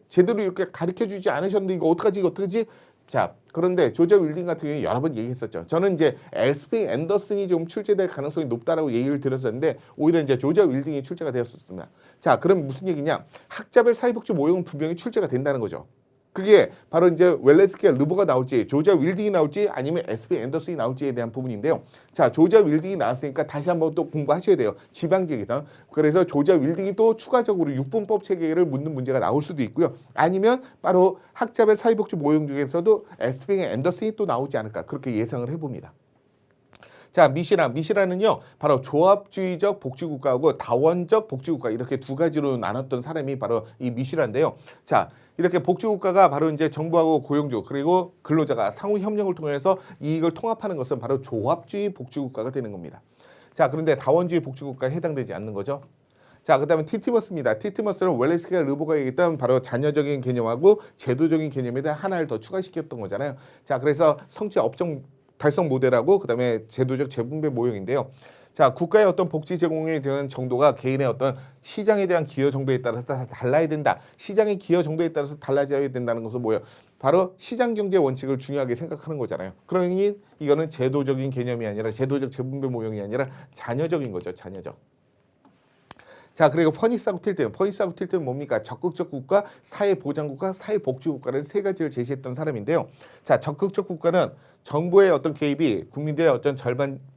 제대로 이렇게 가르쳐주지 않으셨는데 이거 어떡하지? 자, 그런데 조지아 윌딩 같은 경우에 여러 번 얘기했었죠. 저는 이제 에스피 앤더슨이 좀 출제될 가능성이 높다라고 얘기를 드렸었는데 오히려 이제 조지아 윌딩이 출제가 되었습니다. 자, 그럼 무슨 얘기냐? 학자별 사회복지 모형은 분명히 출제가 된다는 거죠. 그게 바로 이제 웰레스키와 르보가 나올지 조지아 윌딩이 나올지 아니면 에스피 앤더슨이 나올지에 대한 부분인데요. 자, 조지아 윌딩이 나왔으니까 다시 한번 또 공부하셔야 돼요. 지방지역에서. 그래서 조지아 윌딩이 또 추가적으로 육분법 체계를 묻는 문제가 나올 수도 있고요. 아니면 바로 학자별 사회복지 모형 중에서도 에스피 앤더슨이 또 나오지 않을까 그렇게 예상을 해봅니다. 자, 미시라는요 바로 조합주의적 복지국가하고 다원적 복지국가 이렇게 두 가지로 나눴던 사람이 바로 이 미시라인데요. 자, 이렇게 복지국가가 바로 이제 정부하고 고용주 그리고 근로자가 상호 협력을 통해서 이익을 통합하는 것은 바로 조합주의 복지국가가 되는 겁니다. 자, 그런데 다원주의 복지국가에 해당되지 않는 거죠. 자, 그다음에 티티머스입니다. 티티머스는 웰레스키와 르보가 얘기했던 바로 자녀적인 개념하고 제도적인 개념에 대한 하나를 더 추가시켰던 거잖아요. 자, 그래서 성취 업종 달성 모델하고 그다음에 제도적 재분배 모형인데요. 자, 국가의 어떤 복지 제공에 대한 정도가 개인의 어떤 시장에 대한 기여 정도에 따라서 달라야 된다. 시장의 기여 정도에 따라서 달라져야 된다는 것은 뭐예요? 바로 시장 경제 원칙을 중요하게 생각하는 거잖아요. 그러니 이거는 제도적인 개념이 아니라 제도적 재분배 모형이 아니라 자녀적인 거죠. 자녀적. 자, 그리고 퍼니스하고 틸트는 뭡니까? 적극적 국가, 사회보장국가, 사회복지국가를 세 가지를 제시했던 사람인데요. 자, 적극적 국가는 정부의 어떤 개입이 국민들의 어떤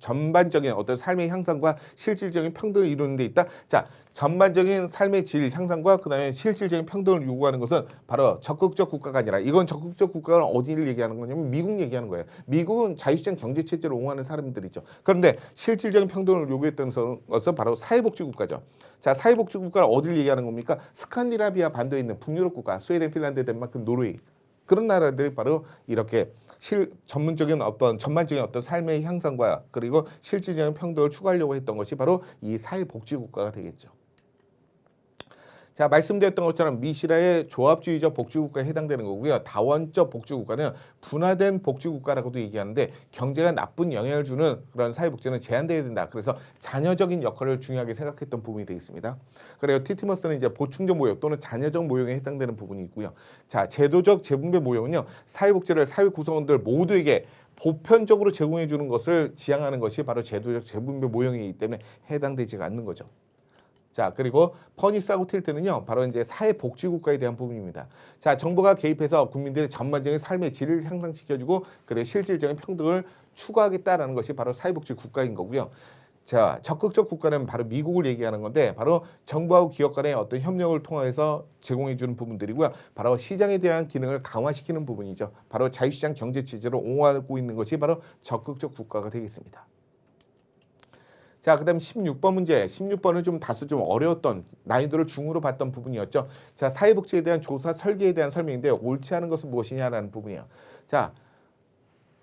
전반적인 어떤 삶의 향상과 실질적인 평등을 이루는 데 있다. 자, 전반적인 삶의 질 향상과 그다음에 실질적인 평등을 요구하는 것은 바로 적극적 국가가 아니라 이건 적극적 국가가 어디를 얘기하는 거냐면 미국 얘기하는 거예요. 미국은 자유시장 경제체제를 옹호하는 사람들이죠. 그런데 실질적인 평등을 요구했던 것은 바로 사회복지국가죠. 자, 사회복지국가를 어디를 얘기하는 겁니까? 스칸디나비아 반도에 있는 북유럽 국가, 스웨덴, 핀란드, 덴마크, 노르웨이 그런 나라들이 바로 이렇게 전반적인 어떤 삶의 향상과 그리고 실질적인 평등을 추구하려고 했던 것이 바로 이 사회복지국가가 되겠죠. 자, 말씀드렸던 것처럼 미시라의 조합주의적 복지국가에 해당되는 거고요. 다원적 복지국가는 분화된 복지국가라고도 얘기하는데 경제가 나쁜 영향을 주는 그런 사회복지는 제한되어야 된다. 그래서 자녀적인 역할을 중요하게 생각했던 부분이 되겠습니다. 그래요. 티티머스는 이제 보충적 모형 또는 자녀적 모형에 해당되는 부분이 있고요. 자, 제도적 재분배 모형은요. 사회복지를 사회 구성원들 모두에게 보편적으로 제공해 주는 것을 지향하는 것이 바로 제도적 재분배 모형이기 때문에 해당되지가 않는 거죠. 자, 그리고 펀이 싸고 튈 때는요, 바로 이제 사회복지국가에 대한 부분입니다. 자, 정부가 개입해서 국민들의 전반적인 삶의 질을 향상시켜주고, 그래 실질적인 평등을 추구하겠다라는 것이 바로 사회복지국가인 거고요. 자, 적극적 국가는 바로 미국을 얘기하는 건데, 바로 정부하고 기업 간의 어떤 협력을 통해서 제공해주는 부분들이고요. 바로 시장에 대한 기능을 강화시키는 부분이죠. 바로 자유시장 경제 체제로 옹호하고 있는 것이 바로 적극적 국가가 되겠습니다. 자, 그 다음 16번 문제. 16번은 좀 다소 좀 어려웠던, 난이도를 중으로 봤던 부분이었죠. 자, 사회복지에 대한 조사 설계에 대한 설명인데 옳지 않은 것은 무엇이냐라는 부분이에요. 자,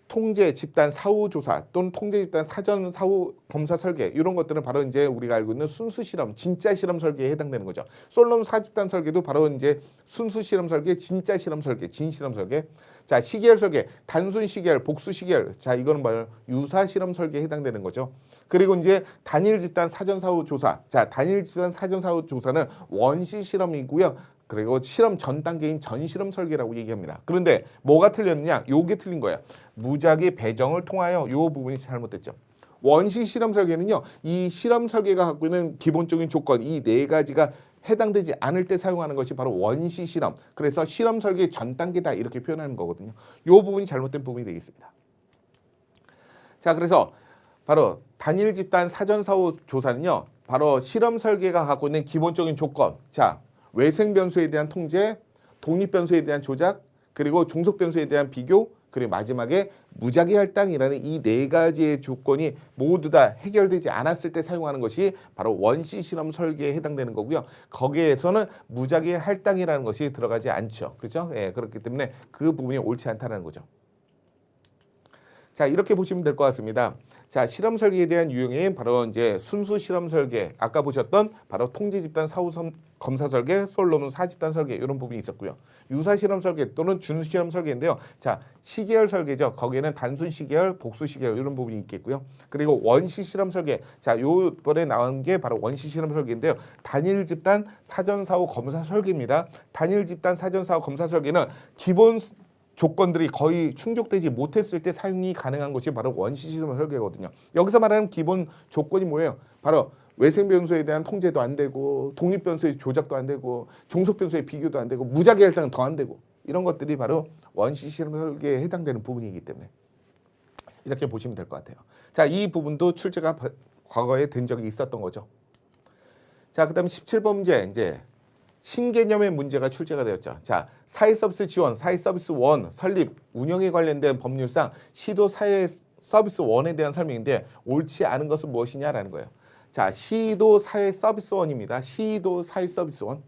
통제 집단 사후 조사 또는 통제 집단 사전 사후 검사 설계 이런 것들은 바로 이제 우리가 알고 있는 순수 실험, 진짜 실험 설계에 해당되는 거죠. 솔로몬 사집단 설계도 바로 이제 순수 실험 설계, 진짜 실험 설계, 진실험 설계. 자, 시계열 설계, 단순 시계열, 복수 시계열. 자, 이거는 바로 유사 실험 설계에 해당되는 거죠. 그리고 이제 단일 집단 사전 사후 조사. 자, 단일 집단 사전 사후 조사는 원시 실험이고요. 그리고 실험 전 단계인 전실험 설계라고 얘기합니다. 그런데 뭐가 틀렸느냐? 요게 틀린 거예요. 무작위 배정을 통하여 요 부분이 잘못됐죠. 원시 실험 설계는요. 이 실험 설계가 갖고 있는 기본적인 조건 이 네 가지가 해당되지 않을 때 사용하는 것이 바로 원시 실험. 그래서 실험 설계 전 단계다 이렇게 표현하는 거거든요. 요 부분이 잘못된 부분이 되겠습니다. 자, 그래서 바로 단일 집단 사전 사후 조사는요. 바로 실험 설계가 갖고 있는 기본적인 조건. 자, 외생 변수에 대한 통제, 독립 변수에 대한 조작, 그리고 종속 변수에 대한 비교, 그리고 마지막에 무작위 할당이라는 이 네 가지의 조건이 모두 다 해결되지 않았을 때 사용하는 것이 바로 원시 실험 설계에 해당되는 거고요. 거기에서는 무작위 할당이라는 것이 들어가지 않죠. 그렇죠? 예, 그렇기 때문에 그 부분이 옳지 않다는 거죠. 자, 이렇게 보시면 될 것 같습니다. 자, 실험 설계에 대한 유형이 바로 이제 순수 실험 설계, 아까 보셨던 바로 통제 집단 사후 검사 설계, 솔로몬 사집단 설계 이런 부분이 있었고요. 유사 실험 설계 또는 준 실험 설계인데요. 자, 시계열 설계죠. 거기에는 단순 시계열, 복수 시계열 이런 부분이 있겠고요. 그리고 원시 실험 설계. 자, 요번에 나온 게 바로 원시 실험 설계인데요. 단일 집단 사전 사후 검사 설계입니다. 단일 집단 사전 사후 검사 설계는 기본 조건들이 거의 충족되지 못했을 때 사용이 가능한 것이 바로 원시 실험 설계거든요. 여기서 말하는 기본 조건이 뭐예요? 바로 외생 변수에 대한 통제도 안 되고 독립 변수의 조작도 안 되고 종속 변수의 비교도 안 되고 무작위 할당은 더 안 되고 이런 것들이 바로 원시 실험 설계에 해당되는 부분이기 때문에 이렇게 보시면 될 것 같아요. 자, 이 부분도 출제가 과거에 된 적이 있었던 거죠. 자, 그다음 17번 문제 이제 신개념의 문제가 출제가 되었죠. 자, 사회서비스 지원, 사회서비스원 설립, 운영에 관련된 법률상 시도 사회서비스원에 대한 설명인데 옳지 않은 것은 무엇이냐라는 거예요. 자, 시도 사회서비스원입니다. 시도 사회서비스원.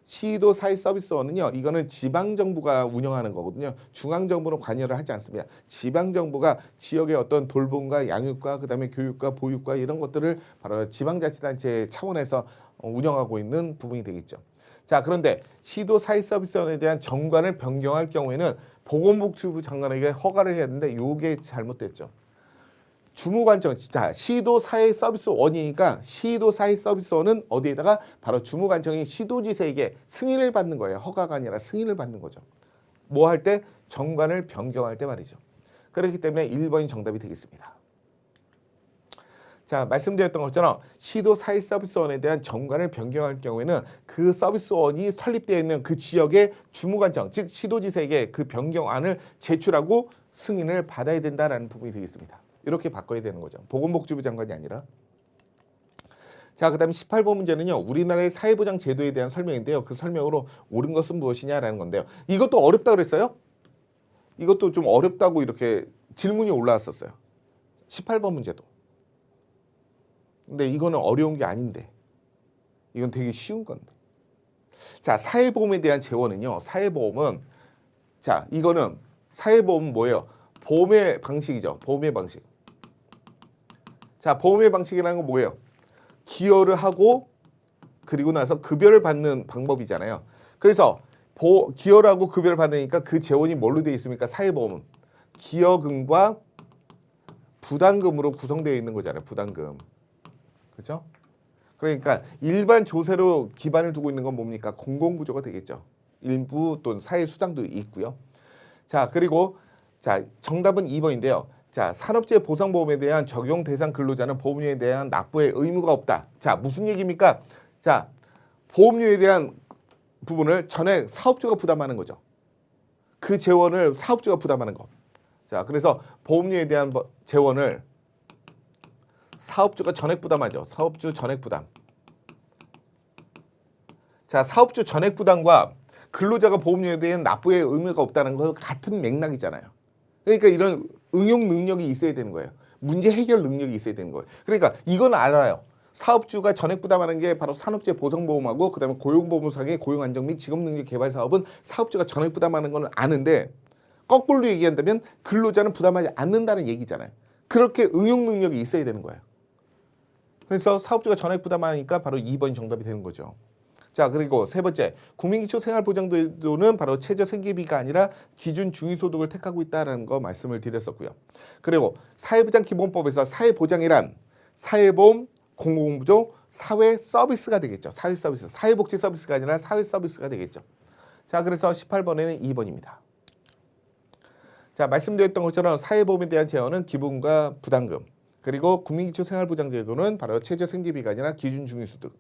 시도 사회서비스원은요. 이거는 지방정부가 운영하는 거거든요. 중앙정부는 관여를 하지 않습니다. 지방정부가 지역의 어떤 돌봄과 양육과 그다음에 교육과 보육과 이런 것들을 바로 지방자치단체 차원에서 운영하고 있는 부분이 되겠죠. 자, 그런데 시도 사회서비스원에 대한 정관을 변경할 경우에는 보건복지부 장관에게 허가를 해야 되는데 이게 잘못됐죠. 주무관청, 자, 시도 사회서비스원이니까 시도 사회서비스원은 어디에다가 바로 주무관청이 시도지사에게 승인을 받는 거예요. 허가가 아니라 승인을 받는 거죠. 뭐 할 때? 정관을 변경할 때 말이죠. 그렇기 때문에 1번이 정답이 되겠습니다. 자, 말씀드렸던 것처럼 시도 사회서비스원에 대한 정관을 변경할 경우에는 그 서비스원이 설립되어 있는 그 지역의 주무관청, 즉 시도지사에게 그 변경안을 제출하고 승인을 받아야 된다는 부분이 되겠습니다. 이렇게 바꿔야 되는 거죠. 보건복지부 장관이 아니라. 자, 그 다음에 18번 문제는요. 우리나라의 사회보장 제도에 대한 설명인데요. 그 설명으로 옳은 것은 무엇이냐라는 건데요. 이것도 어렵다 그랬어요? 이것도 좀 어렵다고 이렇게 질문이 올라왔었어요. 18번 문제도. 근데 이거는 어려운 게 아닌데. 이건 되게 쉬운 건데. 자, 사회보험에 대한 재원은요. 사회보험은 자, 이거는 사회보험은 뭐예요? 보험의 방식이죠. 보험의 방식. 자, 보험의 방식이라는 건 뭐예요? 기여를 하고 그리고 나서 급여를 받는 방법이잖아요. 그래서 기여라고 급여를 받으니까 그 재원이 뭘로 되어 있습니까? 사회보험은 기여금과 부담금으로 구성되어 있는 거잖아요. 부담금. 그렇죠? 그러니까 일반 조세로 기반을 두고 있는 건 뭡니까? 공공부조가 되겠죠. 일부 또는 사회수당도 있고요. 자, 그리고 자, 정답은 2번인데요. 자, 산업재해 보상보험에 대한 적용 대상 근로자는 보험료에 대한 납부의 의무가 없다. 자, 무슨 얘기입니까? 자, 보험료에 대한 부분을 전액 사업주가 부담하는 거죠. 그 재원을 사업주가 부담하는 거. 자, 그래서 보험료에 대한 재원을 사업주가 전액 부담하죠. 사업주 전액 부담. 자, 사업주 전액 부담과 근로자가 보험료에 대한 납부의 의무가 없다는 건 같은 맥락이잖아요. 그러니까 이런 응용 능력이 있어야 되는 거예요. 문제 해결 능력이 있어야 되는 거예요. 그러니까 이건 알아요. 사업주가 전액 부담하는 게 바로 산업재해 보상보험하고 그다음에 고용보험상의 고용안정 및 직업능력 개발 사업은 사업주가 전액 부담하는 건 아는데 거꾸로 얘기한다면 근로자는 부담하지 않는다는 얘기잖아요. 그렇게 응용 능력이 있어야 되는 거예요. 그래서 사업주가 전액 부담하니까 바로 2번이 정답이 되는 거죠. 자, 그리고 세 번째, 국민기초 생활보장제도는 바로 최저 생계비가 아니라 기준 중위소득을 택하고 있다는 거 말씀을 드렸었고요. 그리고 사회보장기본법에서 사회보장이란 사회보험, 공공부조, 사회서비스가 되겠죠. 사회서비스, 사회복지 서비스가 아니라 사회서비스가 되겠죠. 자, 그래서 18번에는 2번입니다. 자, 말씀드렸던 것처럼 사회보험에 대한 제한은 기본과 부담금, 그리고 국민기초생활보장제도는 바로 최저생계비가 아니라 기준중위소득.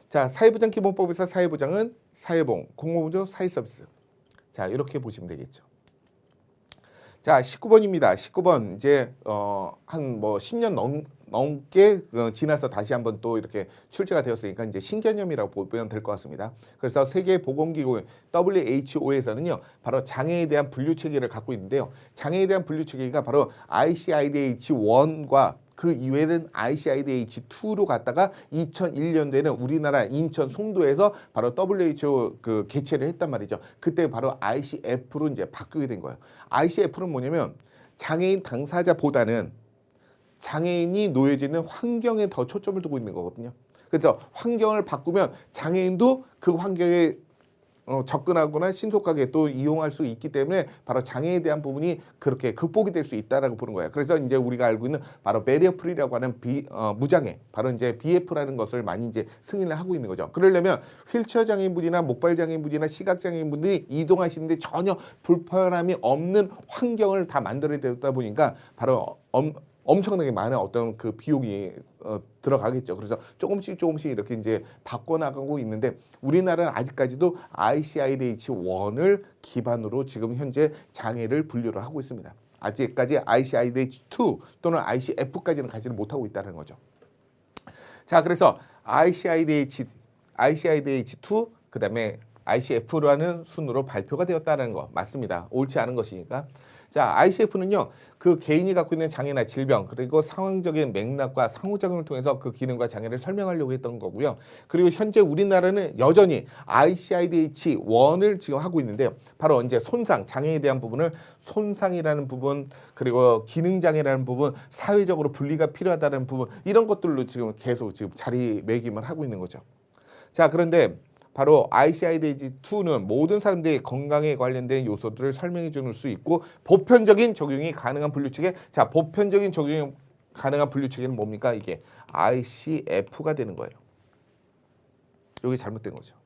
자, 사회보장기본법에서 사회보장은 사회보험, 공공부조, 사회서비스. 자, 이렇게 보시면 되겠죠. 자, 19번입니다. 19번 이제 한 뭐 10년 넘게 지나서 다시 한번 또 이렇게 출제가 되었으니까 이제 신개념이라고 보면 될 것 같습니다. 그래서 세계보건기구 WHO에서는요, 바로 장애에 대한 분류 체계를 갖고 있는데요. 장애에 대한 분류 체계가 바로 ICIDH1과 그 이외에는 ICIDH2로 갔다가 2001년도에는 우리나라 인천 송도에서 바로 WHO 그 개최를 했단 말이죠. 그때 바로 ICF로 이제 바뀌게 된 거예요. ICF는 뭐냐면 장애인 당사자보다는 장애인이 놓여지는 환경에 더 초점을 두고 있는 거거든요. 그래서 환경을 바꾸면 장애인도 그 환경에 접근하거나 신속하게 또 이용할 수 있기 때문에 바로 장애에 대한 부분이 그렇게 극복이 될 수 있다라고 보는 거예요. 그래서 이제 우리가 알고 있는 바로 베리어 프리라고 하는 무장애, 바로 이제 BF라는 것을 많이 이제 승인을 하고 있는 거죠. 그러려면 휠체어 장애인분이나 목발 장애인분이나 시각 장애인분들이 이동하시는데 전혀 불편함이 없는 환경을 다 만들어야 되다 보니까 바로 엄청나게 많은 어떤 그 비용이 들어가겠죠. 그래서 조금씩 이렇게 이제 바꿔나가고 있는데 우리나라는 아직까지도 ICIDH1을 기반으로 지금 현재 장애를 분류를 하고 있습니다. 아직까지 ICIDH2 또는 ICF까지는 가지를 못하고 있다는 거죠. 자, 그래서 ICIDH2 그다음에 ICF라는 순으로 발표가 되었다는 거 맞습니다. 옳지 않은 것이니까. 자, ICF는요, 그 개인이 갖고 있는 장애나 질병, 그리고 상황적인 맥락과 상호작용을 통해서 그 기능과 장애를 설명하려고 했던 거고요. 그리고 현재 우리나라는 여전히 ICIDH1을 지금 하고 있는데요. 바로 이제 손상, 장애에 대한 부분을 손상이라는 부분, 그리고 기능장애라는 부분, 사회적으로 분리가 필요하다는 부분, 이런 것들로 지금 계속 지금 자리매김을 하고 있는 거죠. 자, 그런데 바로 ICIDH2는 모든 사람들의 건강에 관련된 요소들을 설명해 줄 수 있고 보편적인 적용이 가능한 분류체계. 자, 보편적인 적용이 가능한 분류체계는 뭡니까? 이게 ICF가 되는 거예요. 여기 잘못된 거죠.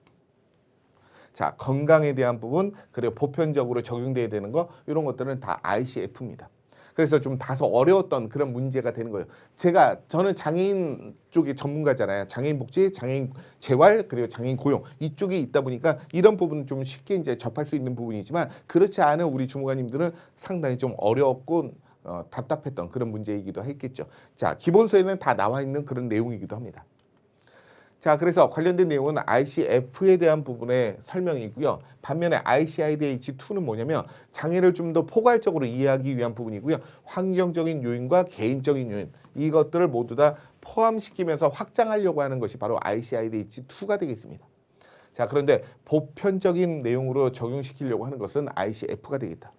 자, 건강에 대한 부분, 그리고 보편적으로 적용돼야 되는 거, 이런 것들은 다 ICF입니다. 그래서 좀 다소 어려웠던 그런 문제가 되는 거예요. 저는 장애인 쪽의 전문가잖아요. 장애인 복지, 장애인 재활, 그리고 장애인 고용 이쪽이 있다 보니까 이런 부분은 좀 쉽게 이제 접할 수 있는 부분이지만 그렇지 않은 우리 주무관님들은 상당히 좀 어렵고 답답했던 그런 문제이기도 했겠죠. 자, 기본서에는 다 나와 있는 그런 내용이기도 합니다. 자, 그래서 관련된 내용은 ICF에 대한 부분의 설명이고요. 반면에 ICIDH2는 뭐냐면 장애를 좀 더 포괄적으로 이해하기 위한 부분이고요. 환경적인 요인과 개인적인 요인, 이것들을 모두 다 포함시키면서 확장하려고 하는 것이 바로 ICIDH2가 되겠습니다. 자, 그런데 보편적인 내용으로 적용시키려고 하는 것은 ICF가 되겠다.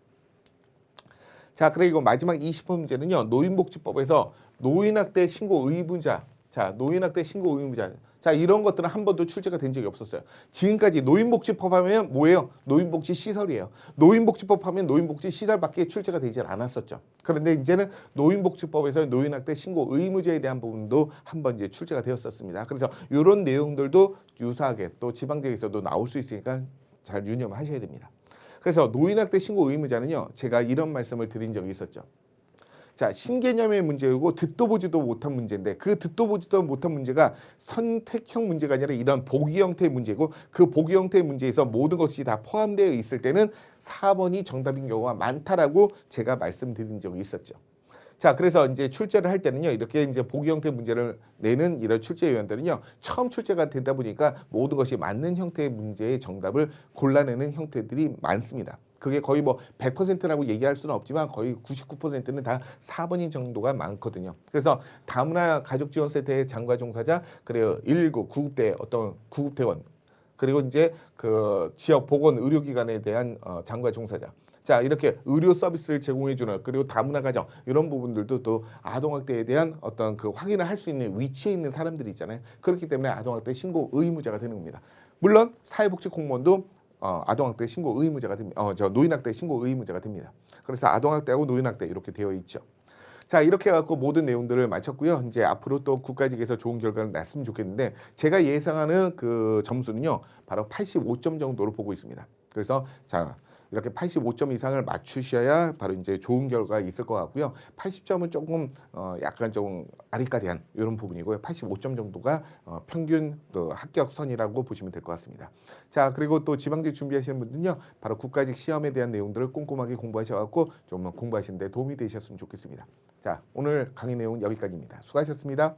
자, 그리고 마지막 20번 문제는요. 노인복지법에서 노인학대 신고 의무자. 자, 노인학대 신고 의무자. 자, 이런 것들은 한 번도 출제가 된 적이 없었어요. 지금까지 노인복지법 하면 뭐예요? 노인복지 시설이에요. 노인복지법 하면 노인복지 시설밖에 출제가 되지 않았었죠. 그런데 이제는 노인복지법에서 노인학대 신고 의무제에 대한 부분도 한 번 이제 출제가 되었었습니다. 그래서 이런 내용들도 유사하게 또 지방직에서도 나올 수 있으니까 잘 유념하셔야 됩니다. 그래서 노인학대 신고 의무자는요, 제가 이런 말씀을 드린 적이 있었죠. 자, 신개념의 문제이고 듣도 보지도 못한 문제인데 그 듣도 보지도 못한 문제가 선택형 문제가 아니라 이런 보기 형태의 문제고 그 보기 형태의 문제에서 모든 것이 다 포함되어 있을 때는 4번이 정답인 경우가 많다라고 제가 말씀드린 적이 있었죠. 자, 그래서 이제 출제를 할 때는요, 이렇게 이제 보기 형태 문제를 내는 이런 출제위원들은요, 처음 출제가 되다 보니까 모든 것이 맞는 형태의 문제의 정답을 골라내는 형태들이 많습니다. 그게 거의 뭐 100%라고 얘기할 수는 없지만 거의 99%는 다 4번인 정도가 많거든요. 그래서 다문화 가족지원센터의 장과 종사자, 그리고 119 구급대 어떤 구급대원, 그리고 이제 그 지역 보건 의료기관에 대한 장과 종사자. 자, 이렇게 의료 서비스를 제공해주는, 그리고 다문화 가정 이런 부분들도 또 아동학대에 대한 어떤 그 확인을 할 수 있는 위치에 있는 사람들이 있잖아요. 그렇기 때문에 아동학대 신고 의무자가 되는 겁니다. 물론 사회복지 공무원도 아동학대 신고 의무자가 됩니다. 노인학대 신고 의무자가 됩니다. 그래서 아동학대하고 노인학대 이렇게 되어 있죠. 자, 이렇게 해갖고 모든 내용들을 마쳤고요. 이제 앞으로 또 국가직에서 좋은 결과를 냈으면 좋겠는데 제가 예상하는 그 점수는요, 바로 85점 정도로 보고 있습니다. 그래서 자, 이렇게 85점 이상을 맞추셔야 바로 이제 좋은 결과가 있을 것 같고요. 80점은 조금 약간 좀 아리까리한 이런 부분이고요. 85점 정도가 평균 그 합격선이라고 보시면 될 것 같습니다. 자, 그리고 또 지방직 준비하시는 분들은요, 바로 국가직 시험에 대한 내용들을 꼼꼼하게 공부하셔갖고 좀 공부하시는 데 도움이 되셨으면 좋겠습니다. 자, 오늘 강의 내용은 여기까지입니다. 수고하셨습니다.